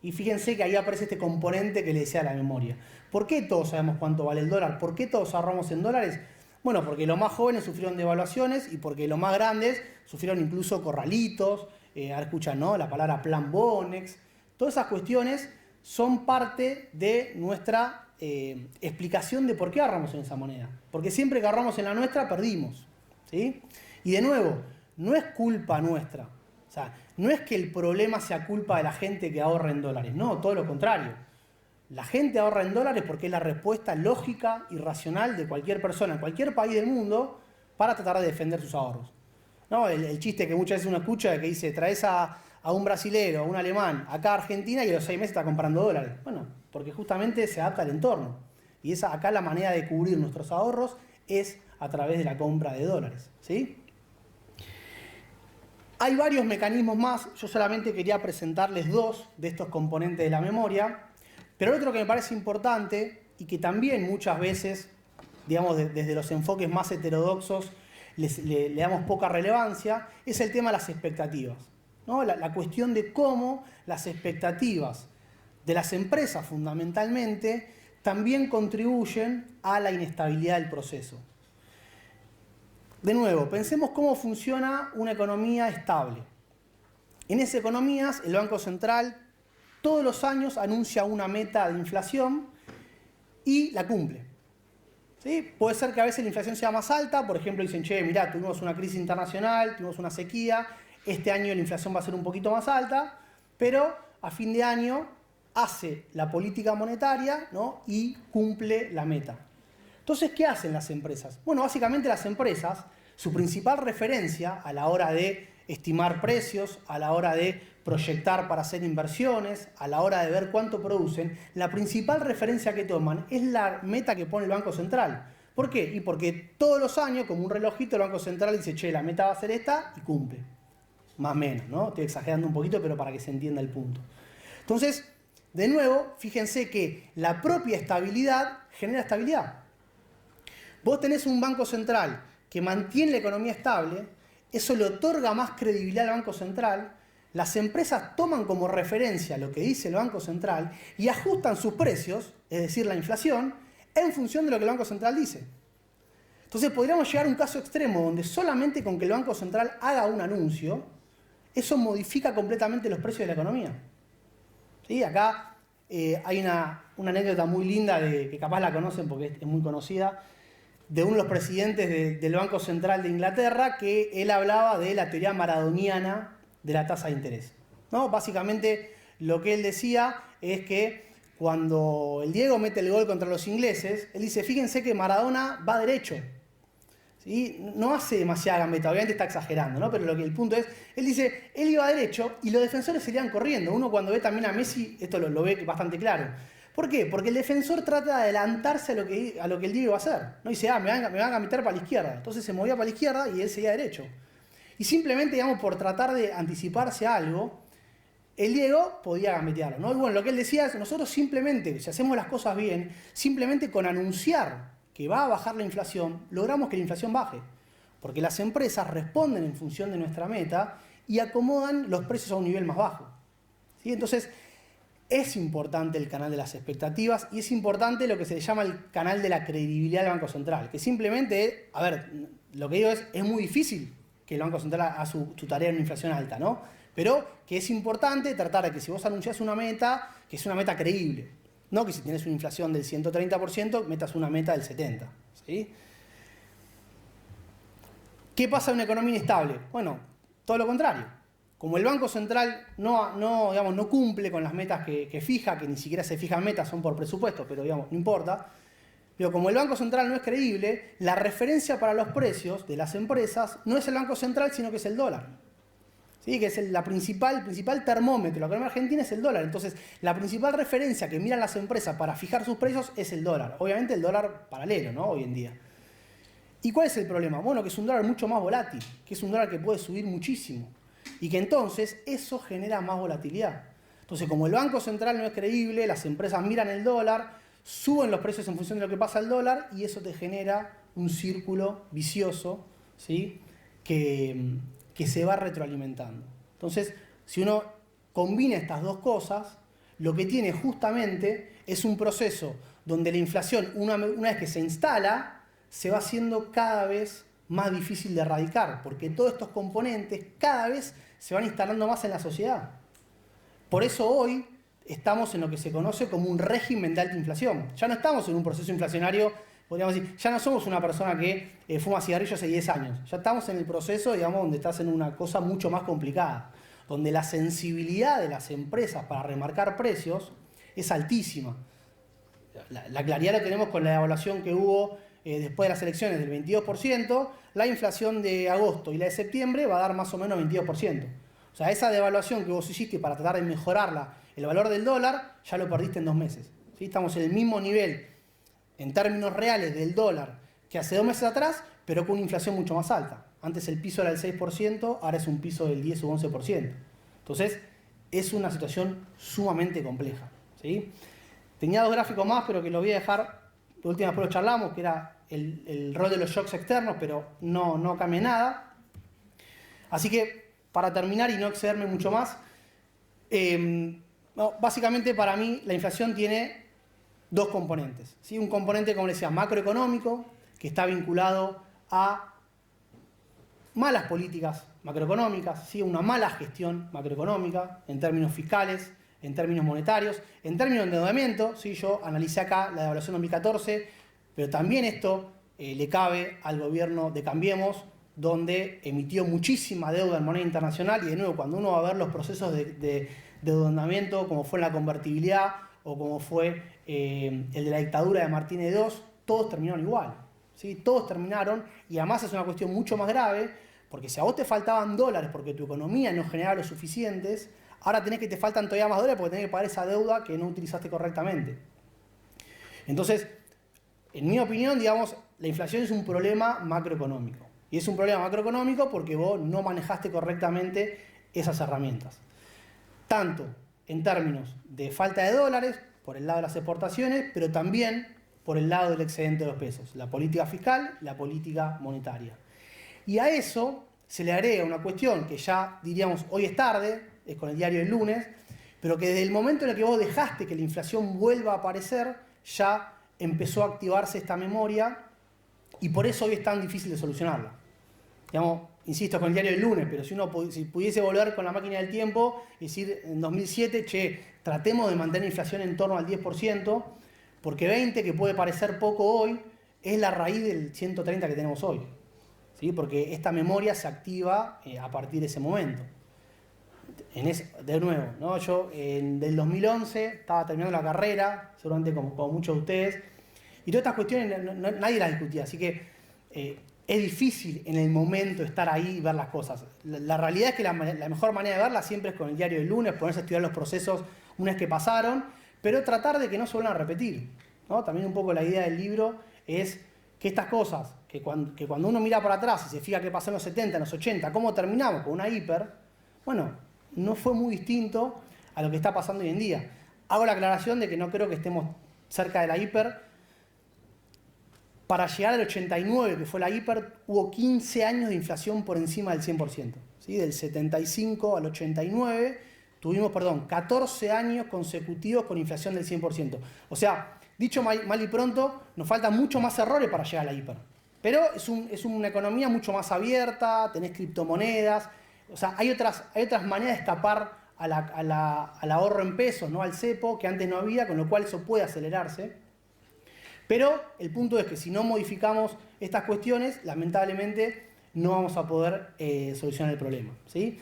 Y fíjense que ahí aparece este componente que le decía la memoria. ¿Por qué todos sabemos cuánto vale el dólar? ¿Por qué todos ahorramos en dólares? Bueno, porque los más jóvenes sufrieron devaluaciones y porque los más grandes sufrieron incluso corralitos. Ahora escuchan, ¿no? La palabra plan Bonex. Todas esas cuestiones son parte de nuestra explicación de por qué ahorramos en esa moneda. Porque siempre que ahorramos en la nuestra, perdimos, ¿sí? Y de nuevo, no es culpa nuestra. O sea, no es que el problema sea culpa de la gente que ahorra en dólares. No, todo lo contrario. La gente ahorra en dólares porque es la respuesta lógica y racional de cualquier persona en cualquier país del mundo para tratar de defender sus ahorros. ¿No? El chiste que muchas veces uno escucha que dice, traes a un brasilero, a un alemán, acá a Argentina y a los 6 meses está comprando dólares. Bueno, porque justamente se adapta al entorno. Y acá la manera de cubrir nuestros ahorros es a través de la compra de dólares, ¿sí? Hay varios mecanismos más, yo solamente quería presentarles 2 de estos componentes de la memoria, pero otro que me parece importante y que también muchas veces, digamos, desde los enfoques más heterodoxos le damos poca relevancia, es el tema de las expectativas, ¿no? La cuestión de cómo las expectativas de las empresas fundamentalmente también contribuyen a la inestabilidad del proceso. De nuevo, pensemos cómo funciona una economía estable. En esas economías, el Banco Central todos los años anuncia una meta de inflación y la cumple, ¿sí? Puede ser que a veces la inflación sea más alta, por ejemplo, dicen, che, mirá, tuvimos una crisis internacional, tuvimos una sequía, este año la inflación va a ser un poquito más alta, pero a fin de año hace la política monetaria, ¿no? Y cumple la meta. Entonces, ¿qué hacen las empresas? Bueno, básicamente las empresas, su principal referencia a la hora de estimar precios, a la hora de proyectar para hacer inversiones, a la hora de ver cuánto producen, la principal referencia que toman es la meta que pone el Banco Central. ¿Por qué? Y porque todos los años, como un relojito, el Banco Central dice, che, la meta va a ser esta y cumple. Más o menos, ¿no? Estoy exagerando un poquito, pero para que se entienda el punto. Entonces, de nuevo, fíjense que la propia estabilidad genera estabilidad. Vos tenés un Banco Central que mantiene la economía estable, eso le otorga más credibilidad al Banco Central, las empresas toman como referencia lo que dice el Banco Central y ajustan sus precios, es decir, la inflación, en función de lo que el Banco Central dice. Entonces podríamos llegar a un caso extremo donde solamente con que el Banco Central haga un anuncio, eso modifica completamente los precios de la economía. ¿Sí? Acá hay una anécdota muy linda, que capaz la conocen porque es muy conocida, de uno de los presidentes del Banco Central de Inglaterra, que él hablaba de la teoría maradoniana de la tasa de interés, ¿no? Básicamente lo que él decía es que cuando el Diego mete el gol contra los ingleses, él dice, fíjense que Maradona va derecho. ¿Sí? No hace demasiada gambeta, obviamente está exagerando, ¿no? Pero el punto es, él dice, él iba derecho y los defensores se iban corriendo. Uno cuando ve también a Messi, esto lo ve bastante claro. ¿Por qué? Porque el defensor trata de adelantarse a lo que el Diego va a hacer. No dice, me van a meter para la izquierda. Entonces se movía para la izquierda y él seguía derecho. Y simplemente, digamos, por tratar de anticiparse a algo, el Diego podía gambetearlo, ¿no? Y bueno, lo que él decía es, nosotros simplemente, si hacemos las cosas bien, simplemente con anunciar que va a bajar la inflación, logramos que la inflación baje. Porque las empresas responden en función de nuestra meta y acomodan los precios a un nivel más bajo. ¿Sí? Entonces, es importante el canal de las expectativas y es importante lo que se le llama el canal de la credibilidad del Banco Central. Que simplemente, a ver, lo que digo es muy difícil que el Banco Central haga su tarea en una inflación alta, ¿no? Pero que es importante tratar de que si vos anunciás una meta, que es una meta creíble. No que si tienes una inflación del 130%, metas una meta del 70%. ¿Sí? ¿Qué pasa en una economía inestable? Bueno, todo lo contrario. Como el Banco Central no cumple con las metas que fija, que ni siquiera se fijan metas, son por presupuesto, pero digamos, no importa. Pero como el Banco Central no es creíble, la referencia para los precios de las empresas no es el Banco Central, sino que es el dólar. ¿Sí? Que es el principal termómetro. La economía argentina es el dólar. Entonces, la principal referencia que miran las empresas para fijar sus precios es el dólar. Obviamente el dólar paralelo, ¿no? Hoy en día. ¿Y cuál es el problema? Bueno, que es un dólar mucho más volátil, que es un dólar que puede subir muchísimo. Y que entonces eso genera más volatilidad. Entonces, como el Banco Central no es creíble, las empresas miran el dólar, suben los precios en función de lo que pasa al dólar y eso te genera un círculo vicioso, ¿sí? que se va retroalimentando. Entonces, si uno combina estas dos cosas, lo que tiene justamente es un proceso donde la inflación, una vez que se instala, se va haciendo cada vez más difícil de erradicar, porque todos estos componentes cada vez se van instalando más en la sociedad. Por eso hoy estamos en lo que se conoce como un régimen de alta inflación. Ya no estamos en un proceso inflacionario, podríamos decir, ya no somos una persona que fuma cigarrillos hace 10 años. Ya estamos en el proceso, digamos, donde estás en una cosa mucho más complicada, donde la sensibilidad de las empresas para remarcar precios es altísima. La claridad la tenemos con la devaluación que hubo después de las elecciones del 22%, la inflación de agosto y la de septiembre va a dar más o menos 22%. O sea, esa devaluación que vos hiciste para tratar de mejorarla, el valor del dólar, ya lo perdiste en 2 meses. ¿Sí? Estamos en el mismo nivel en términos reales del dólar que hace 2 meses atrás, pero con una inflación mucho más alta. Antes el piso era del 6%, ahora es un piso del 10 o 11%. Entonces, es una situación sumamente compleja. ¿Sí? Tenía 2 gráficos más, pero que lo voy a dejar, de última después lo charlamos, que era el rol de los shocks externos, pero no cambia nada. Así que, para terminar y no excederme mucho más, básicamente para mí la inflación tiene 2 componentes. ¿Sí? Un componente, como les decía, macroeconómico, que está vinculado a malas políticas macroeconómicas, ¿sí? Una mala gestión macroeconómica en términos fiscales, en términos monetarios, en términos de endeudamiento. ¿Sí? Yo analicé acá la devaluación 2014, pero también esto le cabe al gobierno de Cambiemos, donde emitió muchísima deuda en moneda internacional y de nuevo, cuando uno va a ver los procesos de endeudamiento, como fue en la convertibilidad o como fue el de la dictadura de Martínez II, todos terminaron igual. ¿Sí? Todos terminaron, y además es una cuestión mucho más grave, porque si a vos te faltaban dólares porque tu economía no generaba los suficientes, ahora tenés que te faltan todavía más dólares porque tenés que pagar esa deuda que no utilizaste correctamente. Entonces, en mi opinión, digamos, la inflación es un problema macroeconómico. Y es un problema macroeconómico porque vos no manejaste correctamente esas herramientas. Tanto en términos de falta de dólares, por el lado de las exportaciones, pero también por el lado del excedente de los pesos. La política fiscal, la política monetaria. Y a eso se le agrega una cuestión que ya diríamos hoy es tarde, es con el diario del lunes, pero que desde el momento en el que vos dejaste que la inflación vuelva a aparecer, ya empezó a activarse esta memoria y por eso hoy es tan difícil de solucionarla. Digamos, insisto, con el diario del lunes, pero si pudiese volver con la máquina del tiempo y decir en 2007, tratemos de mantener inflación en torno al 10%, porque 20, que puede parecer poco hoy, es la raíz del 130 que tenemos hoy. ¿Sí? Porque esta memoria se activa a partir de ese momento. De nuevo, ¿no? Yo del 2011 estaba terminando la carrera, seguramente como muchos de ustedes, y todas estas cuestiones nadie las discutía, así que es difícil en el momento estar ahí y ver las cosas. La realidad es que la mejor manera de verlas siempre es con el diario del lunes, ponerse a estudiar los procesos una vez que pasaron, pero tratar de que no se vuelvan a repetir, ¿no? También un poco la idea del libro es que estas cosas, que cuando uno mira para atrás y se fija qué pasó en los 70, en los 80, cómo terminamos con una hiper, bueno, no fue muy distinto a lo que está pasando hoy en día. Hago la aclaración de que no creo que estemos cerca de la hiper. Para llegar al 89, que fue la hiper, hubo 15 años de inflación por encima del 100%. ¿Sí? Del 75 al 89 tuvimos, 14 años consecutivos con inflación del 100%. O sea, dicho mal y pronto, nos faltan muchos más errores para llegar a la hiper. Pero es una economía mucho más abierta, tenés criptomonedas, o sea, hay otras maneras de escapar al ahorro en pesos, ¿no? Al cepo, que antes no había, con lo cual eso puede acelerarse. Pero el punto es que si no modificamos estas cuestiones, lamentablemente no vamos a poder solucionar el problema, ¿sí?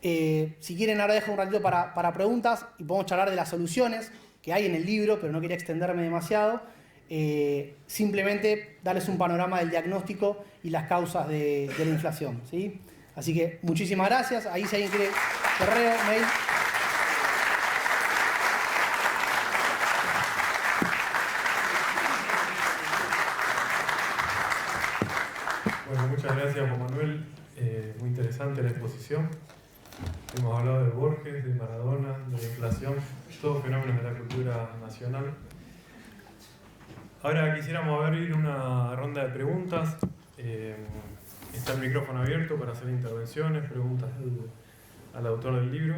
Si quieren, ahora dejo un ratito para preguntas y podemos charlar de las soluciones que hay en el libro, pero no quería extenderme demasiado. Simplemente darles un panorama del diagnóstico y las causas de la inflación, ¿sí? Así que muchísimas gracias. Ahí si alguien quiere correo, mail. Bueno, muchas gracias Juan Manuel, muy interesante la exposición. Hemos hablado de Borges, de Maradona, de la inflación, todos fenómenos de la cultura nacional. Ahora quisiéramos abrir una ronda de preguntas. Está el micrófono abierto para hacer intervenciones, preguntas al autor del libro.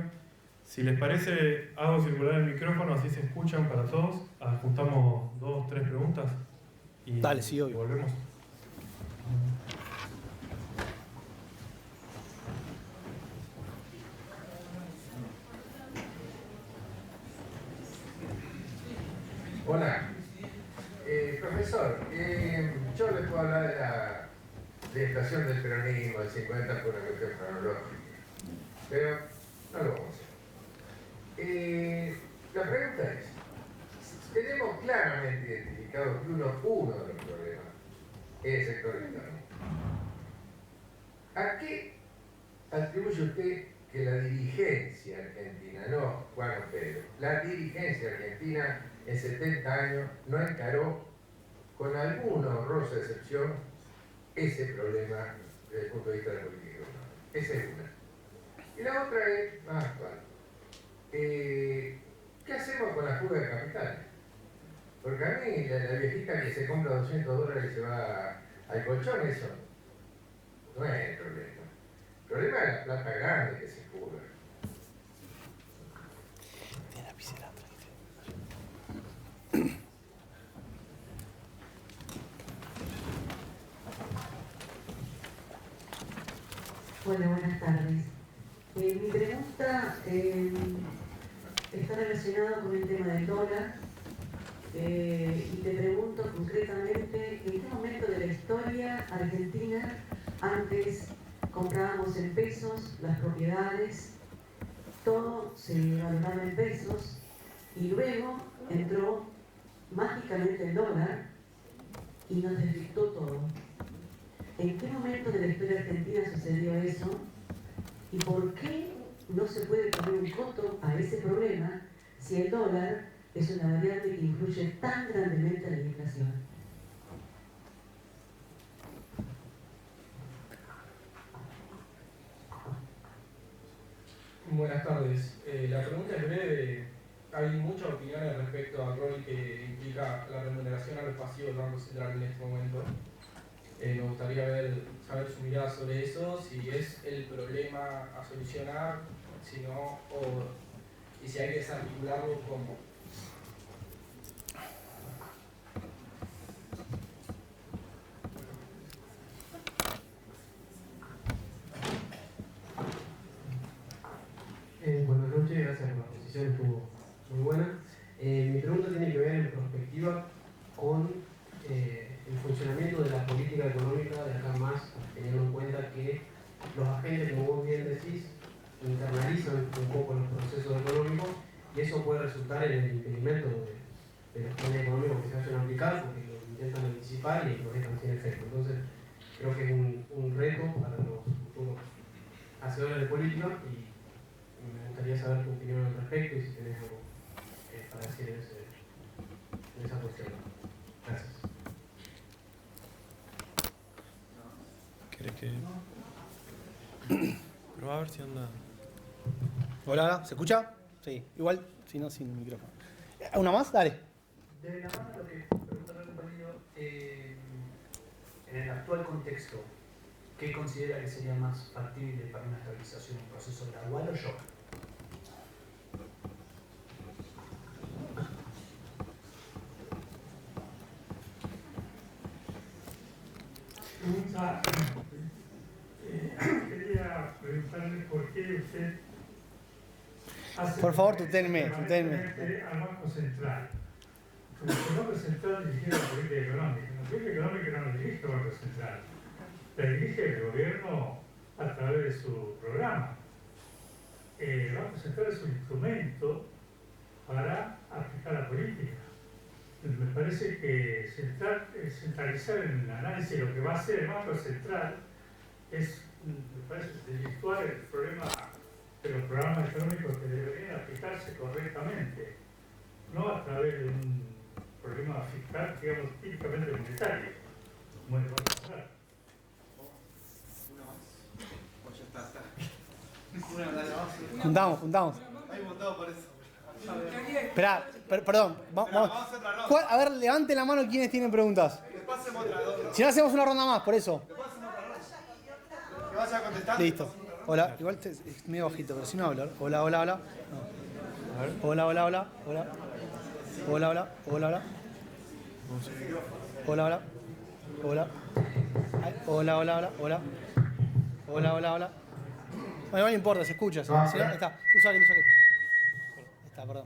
Si les parece, hago circular el micrófono, así se escuchan para todos. Juntamos 2 o 3 preguntas y, Dale, sí, obvio. y volvemos. Hola, profesor, yo les puedo hablar de la inflación del peronismo del 50 por una cuestión cronológica, pero no lo vamos a hacer. La pregunta es, tenemos claramente identificado que uno de los problemas es el sector externo. ¿A qué atribuye usted que la dirigencia argentina, no Juan Pedro, la dirigencia argentina en 70 años no encaró con alguna honrosa excepción ese problema desde el punto de vista de la política económica? Esa es una. Y la otra es más actual. ¿Qué hacemos con la fuga de capitales? Porque a mí la viejita que se compra $200 y se va al colchón, eso no es el problema. El problema es la plata grande que se fuga. Hola, buenas tardes. Mi pregunta está relacionada con el tema del dólar y te pregunto concretamente, ¿en qué momento de la historia argentina antes comprábamos en pesos las propiedades, todo se valoraba en pesos y luego entró mágicamente el dólar y nos desdictó todo? ¿En qué momento de la historia argentina sucedió eso? ¿Y por qué no se puede poner un coto a ese problema si el dólar es una variable que influye tan grandemente en la inflación? Buenas tardes. La pregunta es breve. Hay muchas opiniones respecto al rol que implica la remuneración a los pasivos del Banco Central en este momento. Me gustaría saber su mirada sobre eso, si es el problema a solucionar, si no, y si hay que desarticularlo, ¿cómo? exposición estuvo muy buena. Mi pregunta tiene que ver en perspectiva con el funcionamiento de la política económica de acá más, teniendo en cuenta que los agentes, como vos bien decís, internalizan un poco los procesos económicos y eso puede resultar en el impedimento de los planes económicos que se vayan a aplicar porque lo intentan anticipar y lo dejan sin efecto. Entonces, creo que es un reto para los futuros hacedores de política y me gustaría saber tu opinión al respecto y si tenés algo para decir en esa cuestión. Gracias. ¿Querés que...? Pero a ver si anda... Hola, ¿se escucha? Sí, igual, si no, sin micrófono. ¿Una más? Dale. De la mano lo que preguntaba el compañero, en el actual contexto, ¿qué considera que sería más factible para una estabilización, un proceso gradual o shock? Quería preguntarle por qué usted hace Por favor, tuténme. al Banco Central. Como si el Banco Central dirigiera la política económica. La política económica no la dirige el Banco Central, la dirige el gobierno a través de su programa. El Banco Central es un instrumento para aplicar la política. Me parece que centralizar en el análisis de lo que va a hacer el Banco Central es, me parece, desvirtuar el problema de los programas económicos que deberían aplicarse correctamente, no a través de un problema fiscal, digamos, típicamente monetario, como el Banco Central. Juntamos. Hay votado por eso. Esperá, perdón. Vamos. A ver, levante la mano quienes tienen preguntas. Después hacemos otra. Si no, hacemos una ronda más, por eso. Que vaya a contestar. Listo. Hola, igual es medio bajito, pero si no hablo. Hola. No. Hola. Hola. Hola. Bueno, no importa, se escucha. Si no, está. Usa aquel. Está, perdón.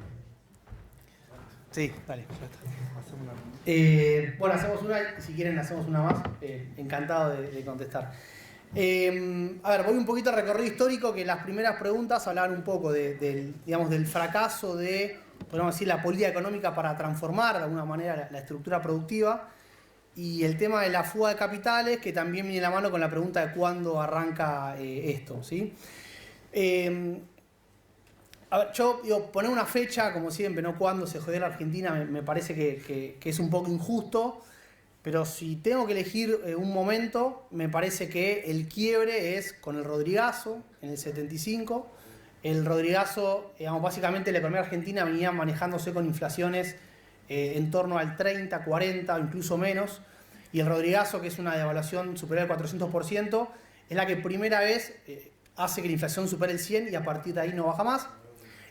Sí, dale, ya está. Bueno, hacemos una, si quieren hacemos una más. Encantado de contestar. A ver, voy un poquito al recorrido histórico, que las primeras preguntas hablaban un poco del fracaso de, podríamos decir, la política económica para transformar de alguna manera la estructura productiva, y el tema de la fuga de capitales, que también viene de la mano con la pregunta de cuándo arranca esto, ¿sí? A ver, yo digo, poner una fecha, como siempre, no cuándo se jodió la Argentina, me parece que es un poco injusto. Pero si tengo que elegir un momento, me parece que el quiebre es con el Rodrigazo, en el 75. El Rodrigazo, digamos, básicamente la economía argentina venía manejándose con inflaciones en torno al 30, 40 o incluso menos. Y el Rodrigazo, que es una devaluación superior al 400%, es la que primera vez hace que la inflación supere el 100 y a partir de ahí no baja más.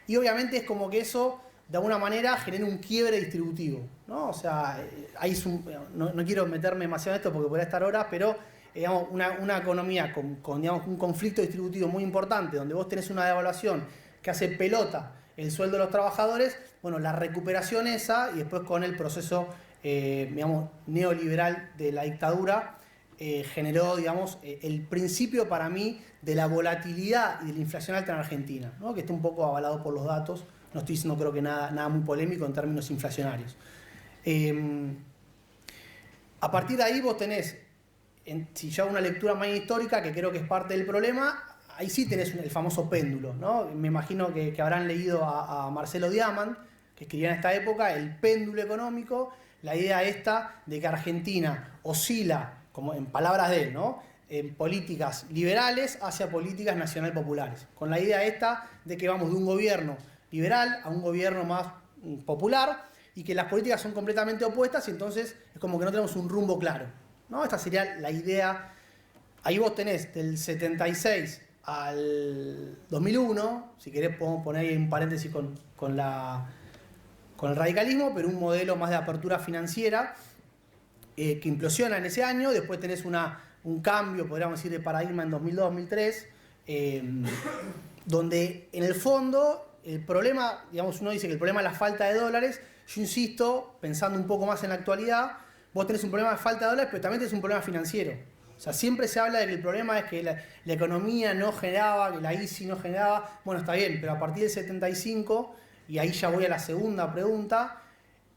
Y obviamente es como que eso, de alguna manera, genera un quiebre distributivo, ¿no? O sea, ahí es no quiero meterme demasiado en esto porque podría estar horas, pero digamos, una economía con digamos, un conflicto distributivo muy importante, donde vos tenés una devaluación que hace pelota el sueldo de los trabajadores, bueno, la recuperación esa y después con el proceso digamos, neoliberal de la dictadura generó, digamos, el principio para mí de la volatilidad y de la inflación alta en Argentina, ¿no? Que está un poco avalado por los datos. No estoy diciendo, creo que nada muy polémico en términos inflacionarios. A partir de ahí vos tenés, si yo hago una lectura más histórica, que creo que es parte del problema, ahí sí tenés el famoso péndulo, ¿no? Me imagino que habrán leído a Marcelo Diamant, que escribía en esta época, el péndulo económico, la idea esta de que Argentina oscila, como en palabras de él, ¿no? En políticas liberales hacia políticas nacional populares. Con la idea esta de que vamos de un gobierno liberal a un gobierno más popular y que las políticas son completamente opuestas y entonces es como que no tenemos un rumbo claro, ¿no? Esta sería la idea. Ahí vos tenés del 76 al 2001, si querés podemos poner ahí un paréntesis con el radicalismo, pero un modelo más de apertura financiera que implosiona en ese año. Después tenés un cambio, podríamos decir, de paradigma en 2002-2003, donde en el fondo el problema, digamos, uno dice que el problema es la falta de dólares. Yo insisto, pensando un poco más en la actualidad, vos tenés un problema de falta de dólares, pero también tenés un problema financiero. O sea, siempre se habla de que el problema es que la economía no generaba, que la ICI no generaba. Bueno, está bien, pero a partir del 75, y ahí ya voy a la segunda pregunta,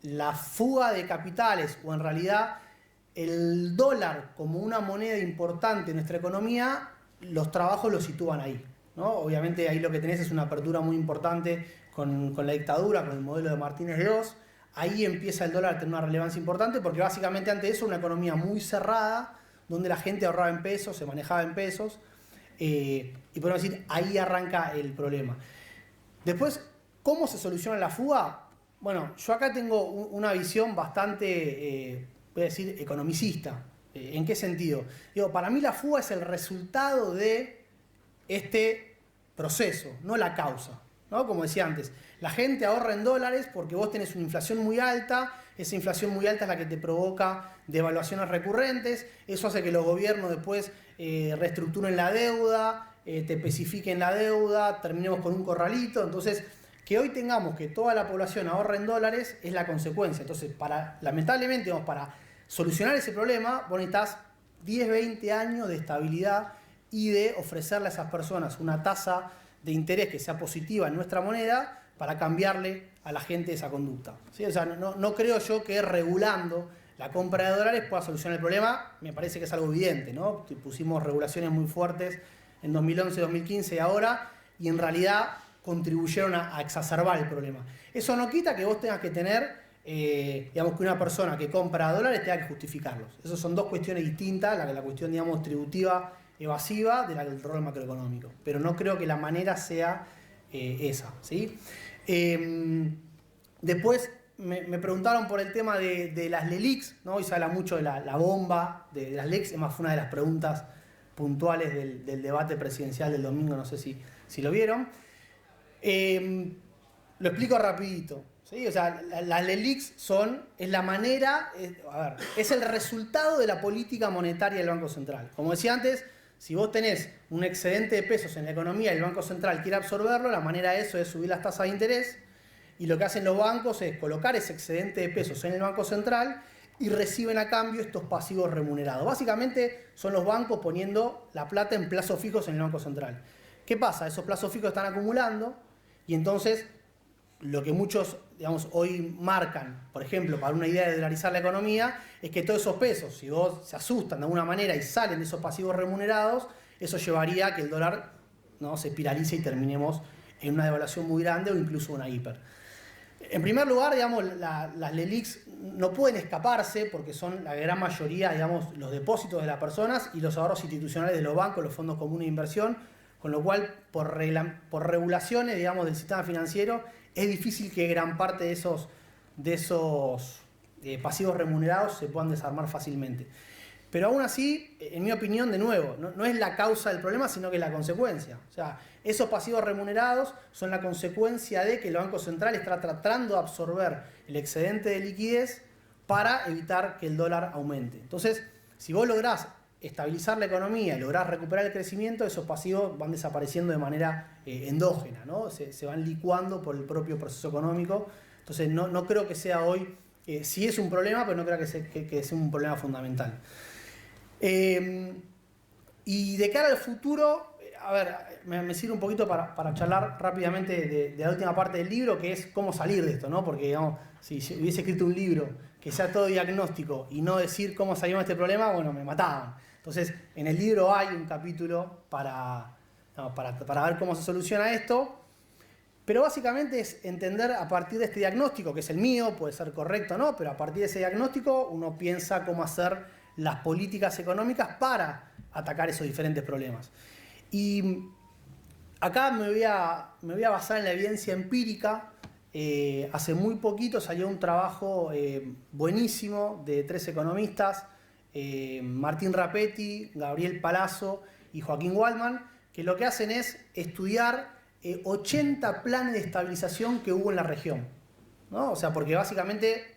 la fuga de capitales, o en realidad el dólar como una moneda importante en nuestra economía, los trabajos lo sitúan ahí, ¿no? Obviamente ahí lo que tenés es una apertura muy importante con la dictadura, con el modelo de Martínez de Oz. Ahí empieza el dólar a tener una relevancia importante porque básicamente antes de eso una economía muy cerrada, donde la gente ahorraba en pesos, se manejaba en pesos, y podemos decir, ahí arranca el problema. Después, ¿cómo se soluciona la fuga? Bueno, yo acá tengo una visión bastante, voy a decir, economicista. ¿En qué sentido? Digo, para mí la fuga es el resultado de este proceso, no la causa, ¿no? Como decía antes, la gente ahorra en dólares porque vos tenés una inflación muy alta, esa inflación muy alta es la que te provoca devaluaciones recurrentes, eso hace que los gobiernos después reestructuren la deuda, te especifiquen la deuda, terminemos con un corralito. Entonces, que hoy tengamos que toda la población ahorre en dólares es la consecuencia. Entonces, lamentablemente, para solucionar ese problema, vos necesitas 10, 20 años de estabilidad y de ofrecerle a esas personas una tasa de interés que sea positiva en nuestra moneda para cambiarle a la gente esa conducta, ¿sí? O sea, no creo yo que regulando la compra de dólares pueda solucionar el problema. Me parece que es algo evidente, ¿no? Pusimos regulaciones muy fuertes en 2011, 2015 y ahora, y en realidad contribuyeron a exacerbar el problema. Eso no quita que vos tengas que tener, digamos, que una persona que compra dólares tenga que justificarlos. Esas son dos cuestiones distintas, la cuestión, digamos, tributiva evasiva del rol macroeconómico. Pero no creo que la manera sea esa, ¿sí? Después me preguntaron por el tema de las LELIQs, ¿no? Hoy se habla mucho de la bomba de las LELIQs, es más, fue una de las preguntas puntuales del debate presidencial del domingo, no sé si lo vieron. Lo explico rapidito, ¿sí? O sea, las LELIQs es la manera, es el resultado de la política monetaria del Banco Central. Como decía antes, si vos tenés un excedente de pesos en la economía y el Banco Central quiere absorberlo, la manera de eso es subir las tasas de interés, y lo que hacen los bancos es colocar ese excedente de pesos en el Banco Central y reciben a cambio estos pasivos remunerados. Básicamente son los bancos poniendo la plata en plazos fijos en el Banco Central. ¿Qué pasa? Esos plazos fijos están acumulando y entonces lo que muchos, digamos, hoy marcan, por ejemplo, para una idea de dolarizar la economía, es que todos esos pesos, si vos se asustan de alguna manera y salen de esos pasivos remunerados, eso llevaría a que el dólar, ¿no?, se espiralice y terminemos en una devaluación muy grande o incluso una hiper. En primer lugar, digamos, las LELIQs no pueden escaparse porque son la gran mayoría, digamos, los depósitos de las personas y los ahorros institucionales de los bancos, los fondos comunes de inversión, con lo cual, por regulaciones, digamos, del sistema financiero, es difícil que gran parte de esos pasivos remunerados se puedan desarmar fácilmente. Pero aún así, en mi opinión, de nuevo, no es la causa del problema, sino que es la consecuencia. O sea, esos pasivos remunerados son la consecuencia de que el Banco Central está tratando de absorber el excedente de liquidez para evitar que el dólar aumente. Entonces, si vos lográs estabilizar la economía y lográs recuperar el crecimiento, esos pasivos van desapareciendo de manera endógena, ¿no? Se van licuando por el propio proceso económico. Entonces, no creo que sea hoy, sí es un problema, pero no creo que sea un problema fundamental. Y de cara al futuro, a ver, me sirve un poquito para charlar rápidamente de la última parte del libro, que es cómo salir de esto, ¿no? Porque, digamos, si hubiese escrito un libro que sea todo diagnóstico y no decir cómo salimos de este problema, bueno, me mataban. Entonces, en el libro hay un capítulo para ver cómo se soluciona esto, pero básicamente es entender a partir de este diagnóstico, que es el mío, puede ser correcto o no, pero a partir de ese diagnóstico uno piensa cómo hacer las políticas económicas para atacar esos diferentes problemas. Y acá me voy a basar en la evidencia empírica. Hace muy poquito salió un trabajo buenísimo de 3 economistas, Martín Rapetti, Gabriel Palazzo y Joaquín Waldman, que lo que hacen es estudiar 80 planes de estabilización que hubo en la región, ¿no? O sea, porque básicamente,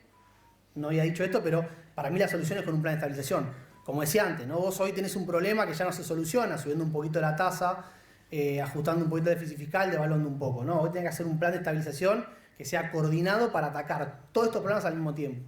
no había dicho esto, pero para mí la solución es con un plan de estabilización. Como decía antes, ¿no? Vos hoy tenés un problema que ya no se soluciona subiendo un poquito la tasa ajustando un poquito el déficit fiscal, devaluando un poco, ¿no? Hoy tenés que hacer un plan de estabilización que sea coordinado para atacar todos estos problemas al mismo tiempo.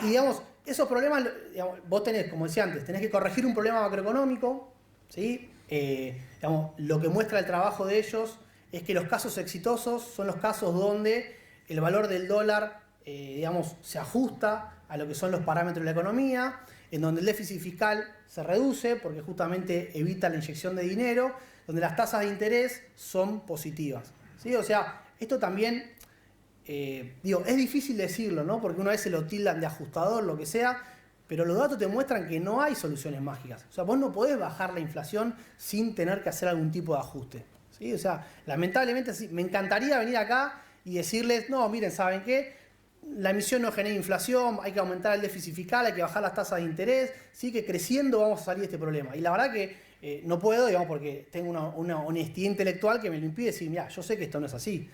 Y digamos, esos problemas, digamos, vos tenés, como decía antes, tenés que corregir un problema macroeconómico, ¿sí? Digamos, lo que muestra el trabajo de ellos es que los casos exitosos son los casos donde el valor del dólar, digamos, se ajusta a lo que son los parámetros de la economía, en donde el déficit fiscal se reduce porque justamente evita la inyección de dinero, donde las tasas de interés son positivas, ¿sí? O sea, esto también, es difícil decirlo, ¿no? Porque una vez se lo tildan de ajustador, lo que sea, pero los datos te muestran que no hay soluciones mágicas. O sea, vos no podés bajar la inflación sin tener que hacer algún tipo de ajuste, ¿sí? O sea, lamentablemente me encantaría venir acá y decirles, no, miren, ¿saben qué? La emisión no genera inflación, hay que aumentar el déficit fiscal, hay que bajar las tasas de interés, sí que creciendo vamos a salir de este problema. Y la verdad que no puedo, digamos, porque tengo una honestidad intelectual que me lo impide decir, mira, yo sé que esto no es así.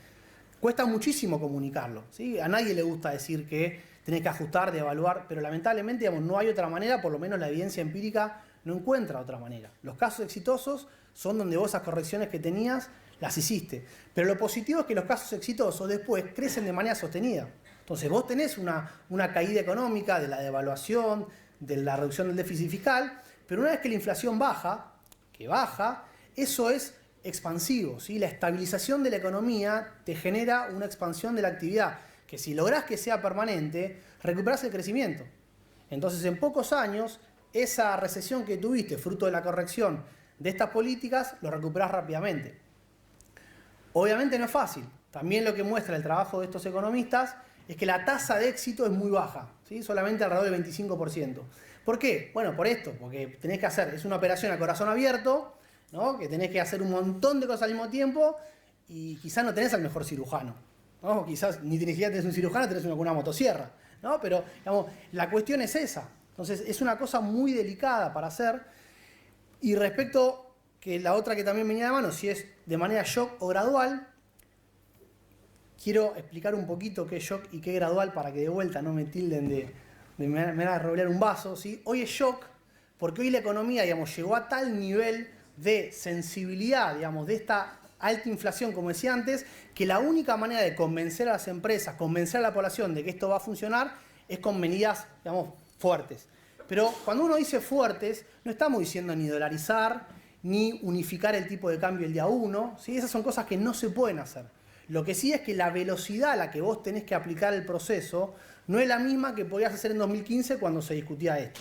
Cuesta muchísimo comunicarlo, ¿sí? A nadie le gusta decir que tenés que ajustar, devaluar, pero lamentablemente, digamos, no hay otra manera, por lo menos la evidencia empírica no encuentra otra manera. Los casos exitosos son donde vos esas correcciones que tenías las hiciste. Pero lo positivo es que los casos exitosos después crecen de manera sostenida. Entonces vos tenés una caída económica de la devaluación, de la reducción del déficit fiscal, pero una vez que la inflación baja, que baja, eso es expansivo, ¿sí? La estabilización de la economía te genera una expansión de la actividad, que si lográs que sea permanente, recuperás el crecimiento. Entonces en pocos años, esa recesión que tuviste, fruto de la corrección de estas políticas, lo recuperás rápidamente. Obviamente no es fácil. También lo que muestra el trabajo de estos economistas es que la tasa de éxito es muy baja, ¿sí? Solamente alrededor del 25%. ¿Por qué? Bueno, por esto, porque tenés que hacer, es una operación a corazón abierto, ¿no? Que tenés que hacer un montón de cosas al mismo tiempo y quizás no tenés al mejor cirujano, ¿no? Quizás ni siquiera tenés un cirujano, tenés una motosierra, ¿no? Pero, digamos, la cuestión es esa. Entonces, es una cosa muy delicada para hacer. Y respecto, que la otra que también venía de mano, si es de manera shock o gradual, quiero explicar un poquito qué es shock y qué es gradual para que de vuelta no me tilden de me van a revelar un vaso, ¿sí? Hoy es shock porque hoy la economía, digamos, llegó a tal nivel de sensibilidad, digamos, de esta alta inflación, como decía antes, que la única manera de convencer a las empresas, convencer a la población de que esto va a funcionar es con medidas, digamos, fuertes. Pero cuando uno dice fuertes, no estamos diciendo ni dolarizar, ni unificar el tipo de cambio el día 1, ¿sí? Esas son cosas que no se pueden hacer. Lo que sí es que la velocidad a la que vos tenés que aplicar el proceso no es la misma que podías hacer en 2015 cuando se discutía esto.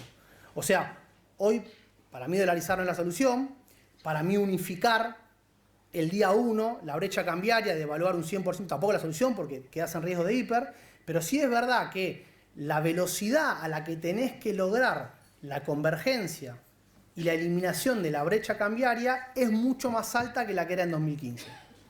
O sea, hoy, para mí dolarizar no es la solución, para mí unificar el día 1, la brecha cambiaria, de evaluar un 100%, tampoco es la solución porque quedás en riesgo de hiper, pero sí es verdad que la velocidad a la que tenés que lograr la convergencia y la eliminación de la brecha cambiaria es mucho más alta que la que era en 2015.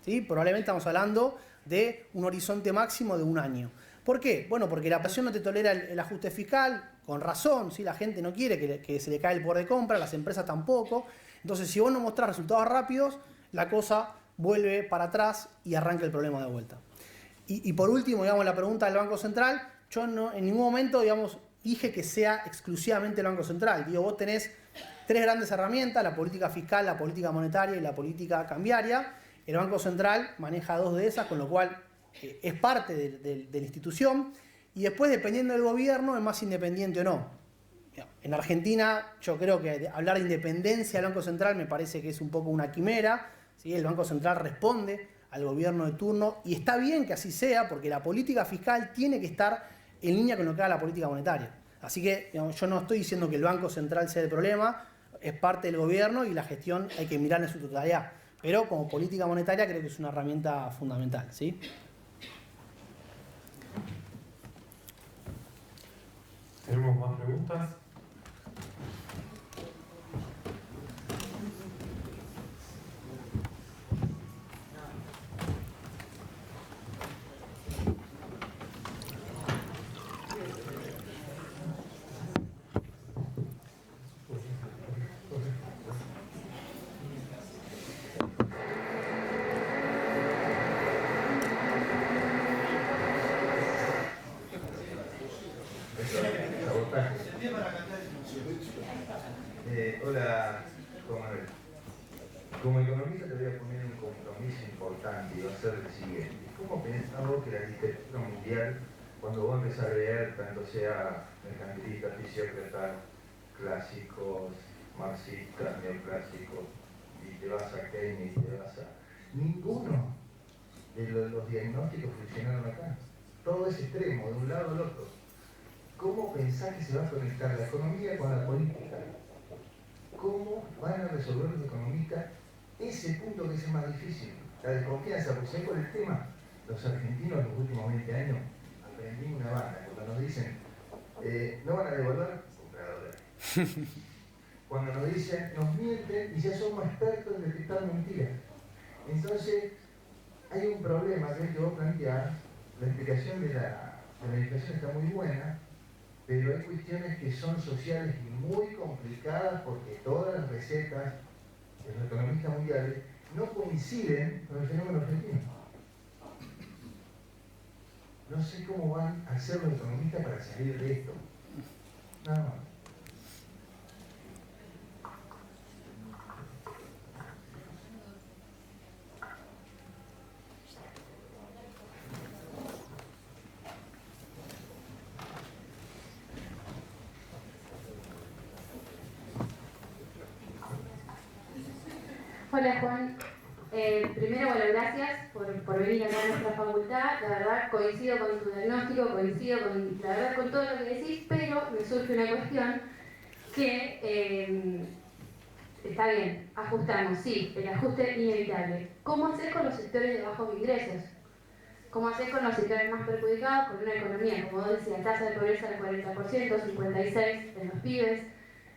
¿Sí? Probablemente estamos hablando de un horizonte máximo de un año. ¿Por qué? Bueno, porque la inflación no te tolera el ajuste fiscal, con razón, ¿sí? La gente no quiere que se le caiga el poder de compra, las empresas tampoco. Entonces, si vos no mostrás resultados rápidos, la cosa vuelve para atrás y arranca el problema de vuelta. Y por último, digamos, la pregunta del Banco Central, yo no, en ningún momento, digamos, dije que sea exclusivamente el Banco Central. Digo, vos tenés tres grandes herramientas, la política fiscal, la política monetaria y la política cambiaria. El Banco Central maneja dos de esas, con lo cual es parte de la institución. Y después, dependiendo del gobierno, es más independiente o no. En Argentina, yo creo que hablar de independencia del Banco Central me parece que es un poco una quimera, ¿sí? El Banco Central responde al gobierno de turno y está bien que así sea, porque la política fiscal tiene que estar en línea con lo que haga la política monetaria. Así que, digamos, yo no estoy diciendo que el Banco Central sea el problema, es parte del gobierno y la gestión hay que mirar en su totalidad. Pero como política monetaria creo que es una herramienta fundamental, ¿sí? ¿Tenemos más preguntas? El tema de la importante y va a ser el siguiente. ¿Cómo pensás vos que la literatura mundial, cuando vos empezás a leer, tanto sea mercantilistas, fisiócratas, clásicos, marxistas, neoclásicos, y te vas a Keynes, y te vas a... Ninguno de los diagnósticos funcionaron acá. Todo es extremo, de un lado al otro. ¿Cómo pensás que se va a conectar la economía con la política? ¿Cómo van a resolver los economistas ese punto que es el más difícil? La desconfianza, porque ¿sabés cuál es el tema? Los argentinos en los últimos 20 años aprendimos una banda. Cuando nos dicen, no van a devolver, comprar dólares. Cuando nos dicen, nos mienten y ya somos expertos en detectar mentiras. Entonces, hay un problema que es que vos planteás, la explicación de la inflación está muy buena, pero hay cuestiones que son sociales y muy complicadas porque todas las recetas de los economistas mundiales no coinciden con el fenómeno argentino. No sé cómo van a hacer los economistas para salir de esto. Nada más. Hola Juan, primero bueno, gracias por venir acá a nuestra facultad. La verdad coincido con tu diagnóstico, coincido con, la verdad, con todo lo que decís, pero me surge una cuestión que está bien, ajustamos, sí, el ajuste es inevitable. ¿Cómo hacer con los sectores de bajos ingresos? ¿Cómo hacer con los sectores más perjudicados con una economía, como vos decías, tasa de pobreza del 40%, 56% en los pibes?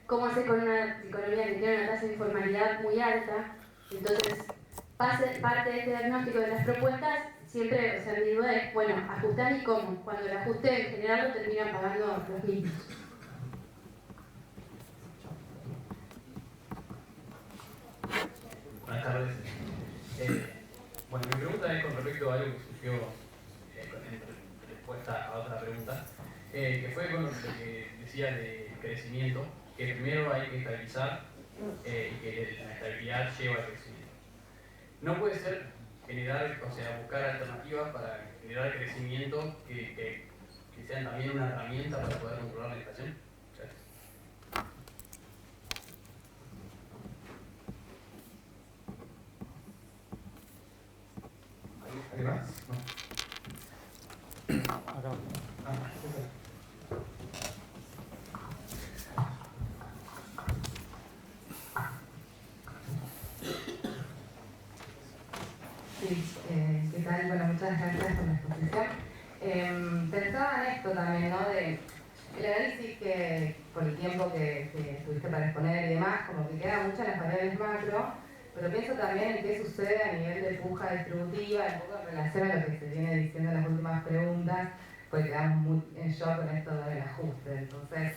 ¿Cómo hacer con una economía que tiene una tasa de informalidad muy alta? Entonces, parte de este diagnóstico de las propuestas, siempre, o sea, mi duda es, bueno, ajustar y cómo. Cuando el ajuste en general lo terminan pagando los mismos. Buenas tardes. Bueno, mi pregunta es con respecto a algo que surgió en respuesta a otra pregunta, que fue con lo que decía de crecimiento, que primero hay que estabilizar y que la estabilidad lleva al crecimiento. No puede ser generar, o sea, buscar alternativas para generar crecimiento que sean también una herramienta para poder controlar la inflación. Gracias. ¿Alguien más? No. Acá. Sí, ¿qué tal? Bueno, muchas gracias por la exposición. Pensaba en esto también, ¿no? De el análisis que, por el tiempo que tuviste para exponer y demás, como que queda mucho en las variables macro, pero pienso también en qué sucede a nivel de puja distributiva, un poco en relación a lo que se viene diciendo en las últimas preguntas, porque quedamos muy en shock con esto del ajuste. Entonces,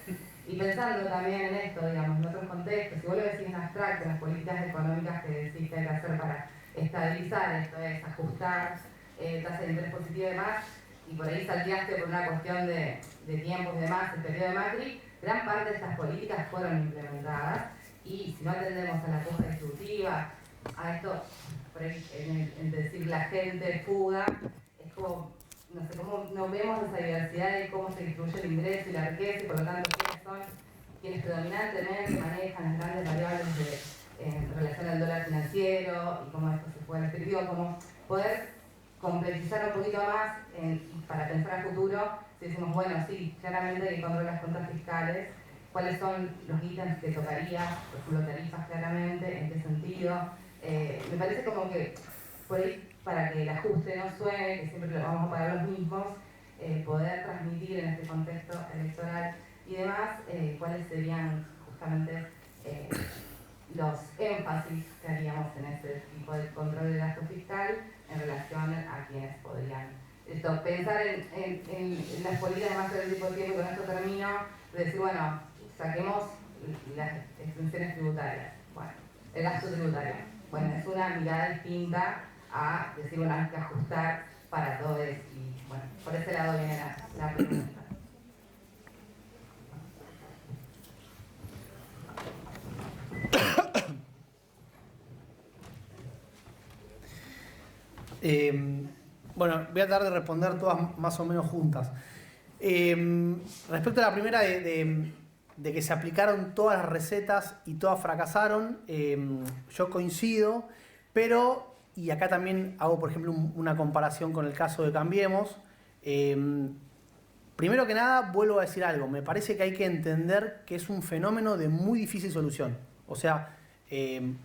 y pensando también en esto, digamos, en otros contextos, si vos lo decís en abstracto, las políticas económicas que decís que hay que hacer para estabilizar, esto es ajustar tasa de interés positiva y demás, y por ahí salteaste por una cuestión de tiempos y demás, el periodo de Macri, gran parte de estas políticas fueron implementadas, y si no atendemos a la puja distributiva, a esto, por ahí, en decir la gente fuga, es como, no sé, cómo no vemos esa diversidad de cómo se distribuye el ingreso y la riqueza, y por lo tanto quiénes son quienes predominantemente manejan las grandes variables en relación al dólar financiero y cómo esto se puede hacer, digo, como poder complejizar un poquito más para pensar a futuro, si decimos, bueno, sí, claramente hay que controlar las cuentas fiscales, cuáles son los ítems que tocaría, por ejemplo, tarifas claramente, en qué sentido. Me parece como que por ahí, para que el ajuste no suene, que siempre lo vamos a pagar los mismos, poder transmitir en este contexto electoral y demás, cuáles serían justamente los énfasis que haríamos en ese tipo de control de gasto fiscal en relación a quienes podrían pensar en las políticas de más de tipo de tiempo, y con esto termino, de decir, bueno, saquemos las exenciones tributarias, bueno, el gasto tributario. Bueno, es una mirada distinta a decir, bueno, hay que ajustar para todos, y bueno, por ese lado viene la pregunta. Bueno, voy a tratar de responder todas más o menos juntas. Respecto a la primera de que se aplicaron todas las recetas y todas fracasaron, yo coincido, pero, y acá también hago por ejemplo una comparación con el caso de Cambiemos. Primero que nada, vuelvo a decir algo, me parece que hay que entender que es un fenómeno de muy difícil solución. O sea,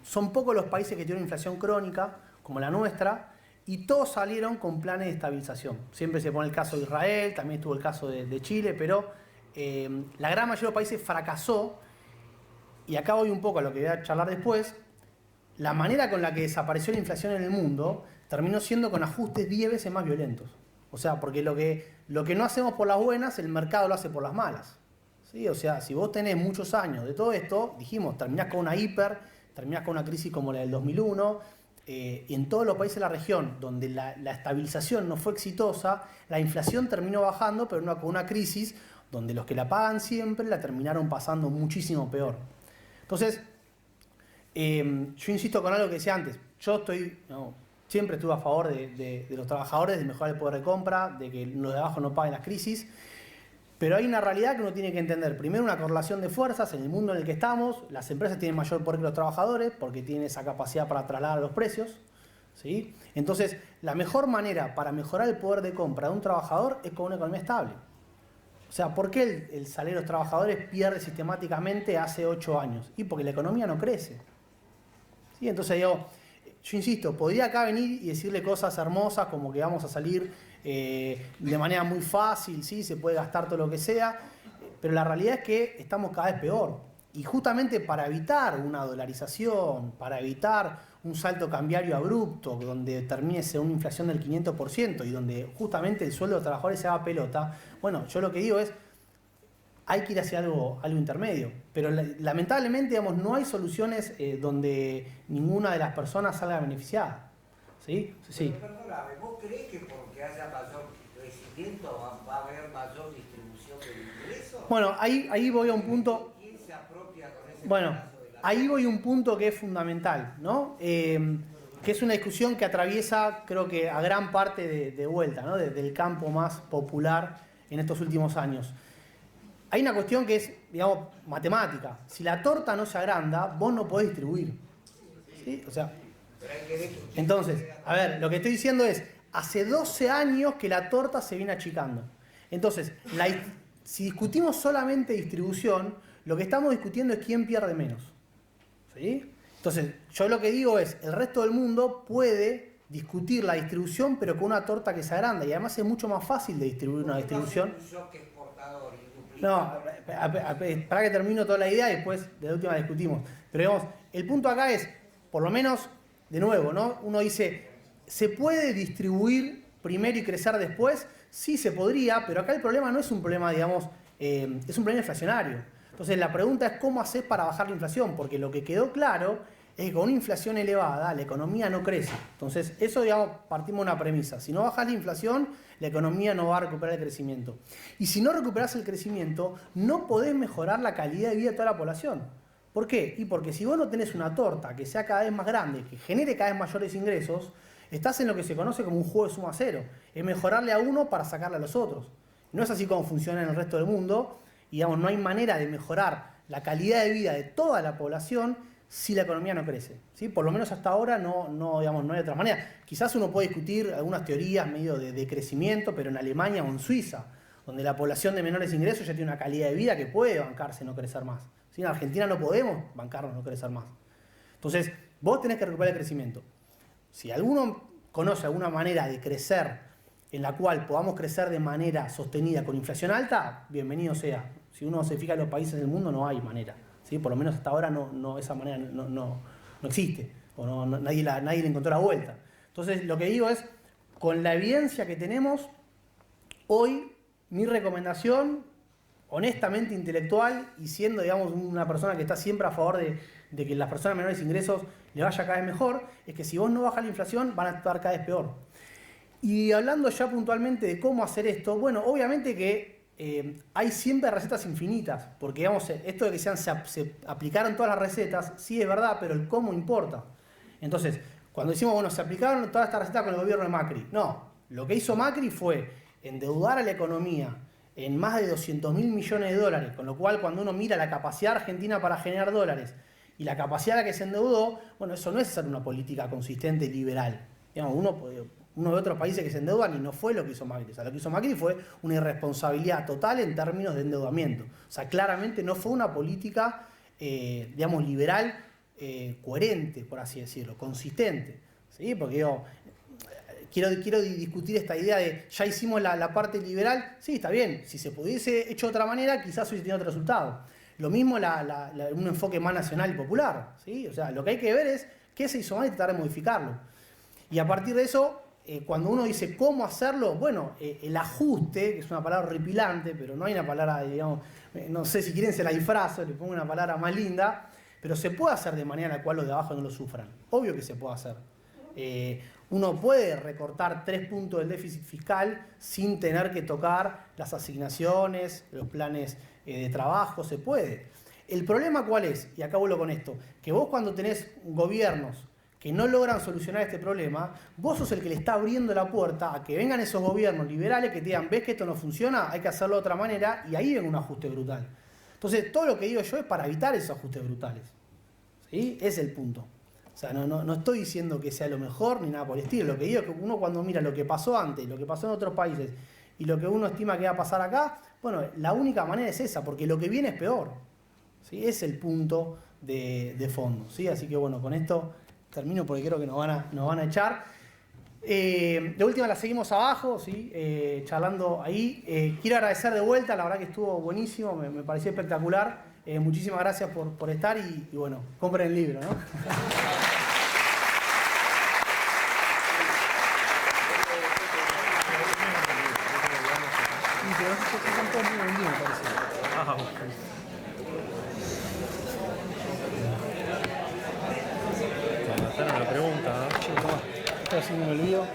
son pocos los países que tienen inflación crónica, como la nuestra, y todos salieron con planes de estabilización. Siempre se pone el caso de Israel, también estuvo el caso de Chile, pero la gran mayoría de los países fracasó, y acá voy un poco a lo que voy a charlar después. La manera con la que desapareció la inflación en el mundo terminó siendo con ajustes 10 veces más violentos. O sea, porque lo que no hacemos por las buenas, el mercado lo hace por las malas. ¿Sí? O sea, si vos tenés muchos años de todo esto, dijimos, terminás con una terminás con una crisis como la del 2001, y en todos los países de la región donde la estabilización no fue exitosa, la inflación terminó bajando, pero con una crisis donde los que la pagan siempre la terminaron pasando muchísimo peor. Entonces, yo insisto con algo que decía antes, siempre estuve a favor de los trabajadores, de mejorar el poder de compra, de que los de abajo no paguen las crisis, pero hay una realidad que uno tiene que entender. Primero, una correlación de fuerzas en el mundo en el que estamos. Las empresas tienen mayor poder que los trabajadores porque tienen esa capacidad para trasladar los precios, ¿sí? Entonces, la mejor manera para mejorar el poder de compra de un trabajador es con una economía estable. O sea, ¿por qué el salario de los trabajadores pierde sistemáticamente hace 8 años? Y porque la economía no crece. ¿Sí? Entonces yo insisto, podría acá venir y decirle cosas hermosas como que vamos a salir de manera muy fácil, ¿sí? Se puede gastar todo lo que sea, pero la realidad es que estamos cada vez peor. Y justamente para evitar una dolarización, para evitar un salto cambiario abrupto, donde termine en una inflación del 500% y donde justamente el sueldo de los trabajadores se haga pelota, bueno, yo lo que digo es, hay que ir hacia algo intermedio. Pero lamentablemente, digamos, no hay soluciones donde ninguna de las personas salga beneficiada. ¿Sí? Sí. Pero perdóname, ¿vos crees que porque haya mayor crecimiento va a haber mayor distribución del ingreso? Bueno, ahí voy a un punto. ¿Quién se apropia con ese Bueno, pedazo de la ahí voy a un punto que es fundamental, ¿no? Que es una discusión que atraviesa, creo que a gran parte de vuelta, ¿no? Del campo más popular en estos últimos años. Hay una cuestión que es, digamos, matemática. Si la torta no se agranda, vos no podés distribuir. ¿Sí? O sea, entonces, a ver, lo que estoy diciendo es, hace 12 años que la torta se viene achicando. Entonces, si discutimos solamente distribución, lo que estamos discutiendo es quién pierde menos. ¿Sí? Entonces, yo lo que digo es, el resto del mundo puede discutir la distribución, pero con una torta que se agranda. Y además es mucho más fácil de distribuir una distribución. No, para que termino toda la idea y después de la última discutimos. Pero digamos, el punto acá es, por lo menos, de nuevo, ¿no? Uno dice, ¿se puede distribuir primero y crecer después? Sí, se podría, pero acá el problema no es un problema, digamos, es un problema inflacionario. Entonces la pregunta es cómo hacer para bajar la inflación, porque lo que quedó claro es que con una inflación elevada la economía no crece. Entonces eso, digamos, partimos de una premisa. Si no bajas la inflación, la economía no va a recuperar el crecimiento. Y si no recuperas el crecimiento, no podés mejorar la calidad de vida de toda la población. ¿Por qué? Y porque si vos no tenés una torta que sea cada vez más grande, que genere cada vez mayores ingresos, estás en lo que se conoce como un juego de suma cero. Es mejorarle a uno para sacarle a los otros. No es así como funciona en el resto del mundo. Y, digamos, no hay manera de mejorar la calidad de vida de toda la población si la economía no crece. ¿Sí? Por lo menos hasta ahora no hay otra manera. Quizás uno puede discutir algunas teorías medio de crecimiento, pero en Alemania o en Suiza, donde la población de menores ingresos ya tiene una calidad de vida que puede bancarse no crecer más. ¿Sí? En Argentina no podemos bancarnos no crecer más. Entonces, vos tenés que recuperar el crecimiento. Si alguno conoce alguna manera de crecer en la cual podamos crecer de manera sostenida con inflación alta, bienvenido sea. Si uno se fija en los países del mundo, no hay manera. ¿Sí? Por lo menos hasta ahora esa manera no existe. O nadie le encontró la vuelta. Entonces, lo que digo es, con la evidencia que tenemos, hoy mi recomendación, honestamente intelectual y siendo, digamos, una persona que está siempre a favor de que las personas de menores ingresos le vaya cada vez mejor, es que si vos no bajas la inflación, van a estar cada vez peor. Y hablando ya puntualmente de cómo hacer esto, bueno, obviamente que hay siempre recetas infinitas, porque, digamos, esto de que se aplicaron todas las recetas, sí es verdad, pero el cómo importa. Entonces, Cuando decimos, bueno, se aplicaron toda esta receta con el gobierno de Macri. No, lo que hizo Macri fue endeudar a la economía en más de 200.000 millones de dólares, con lo cual cuando uno mira la capacidad argentina para generar dólares y la capacidad a la que se endeudó, bueno, eso no es hacer una política consistente y liberal. Digamos, uno ve otros países que se endeudan y no fue lo que hizo Macri. O sea, lo que hizo Macri fue una irresponsabilidad total en términos de endeudamiento. O sea, claramente no fue una política, digamos, liberal, coherente, por así decirlo, consistente. ¿Sí? Porque yo quiero discutir esta idea de ya hicimos la parte liberal. Sí, está bien. Si se pudiese hecho de otra manera, quizás hubiese tenido otro resultado. Lo mismo un enfoque más nacional y popular. ¿Sí? O sea, lo que hay que ver es qué se hizo mal y tratar de modificarlo. Y a partir de eso, cuando uno dice cómo hacerlo, bueno, el ajuste, que es una palabra horripilante, pero no hay una palabra, digamos, no sé si quieren se la disfrazo, le pongo una palabra más linda, pero se puede hacer de manera en la cual los de abajo no lo sufran. Obvio que se puede hacer. Uno puede recortar 3 puntos del déficit fiscal sin tener que tocar las asignaciones, los planes de trabajo, se puede. El problema ¿cuál es? Y acá vuelvo con esto, que vos cuando tenés gobiernos que no logran solucionar este problema, vos sos el que le está abriendo la puerta a que vengan esos gobiernos liberales que te digan, ves que esto no funciona, hay que hacerlo de otra manera, y ahí ven un ajuste brutal. Entonces, todo lo que digo yo es para evitar esos ajustes brutales. ¿Sí? Es el punto. O sea, no estoy diciendo que sea lo mejor ni nada por el estilo. Lo que digo es que uno cuando mira lo que pasó antes, lo que pasó en otros países, y lo que uno estima que va a pasar acá, bueno, la única manera es esa, porque lo que viene es peor. ¿Sí? Es el punto de fondo. ¿Sí? Así que bueno, con esto termino porque creo que nos van a echar. De última la seguimos abajo, ¿sí? Charlando ahí. Quiero agradecer de vuelta, la verdad que estuvo buenísimo, me pareció espectacular. Muchísimas gracias por estar y bueno, compren el libro, ¿no? Una pregunta, ¿no? Estoy haciendo el olvido.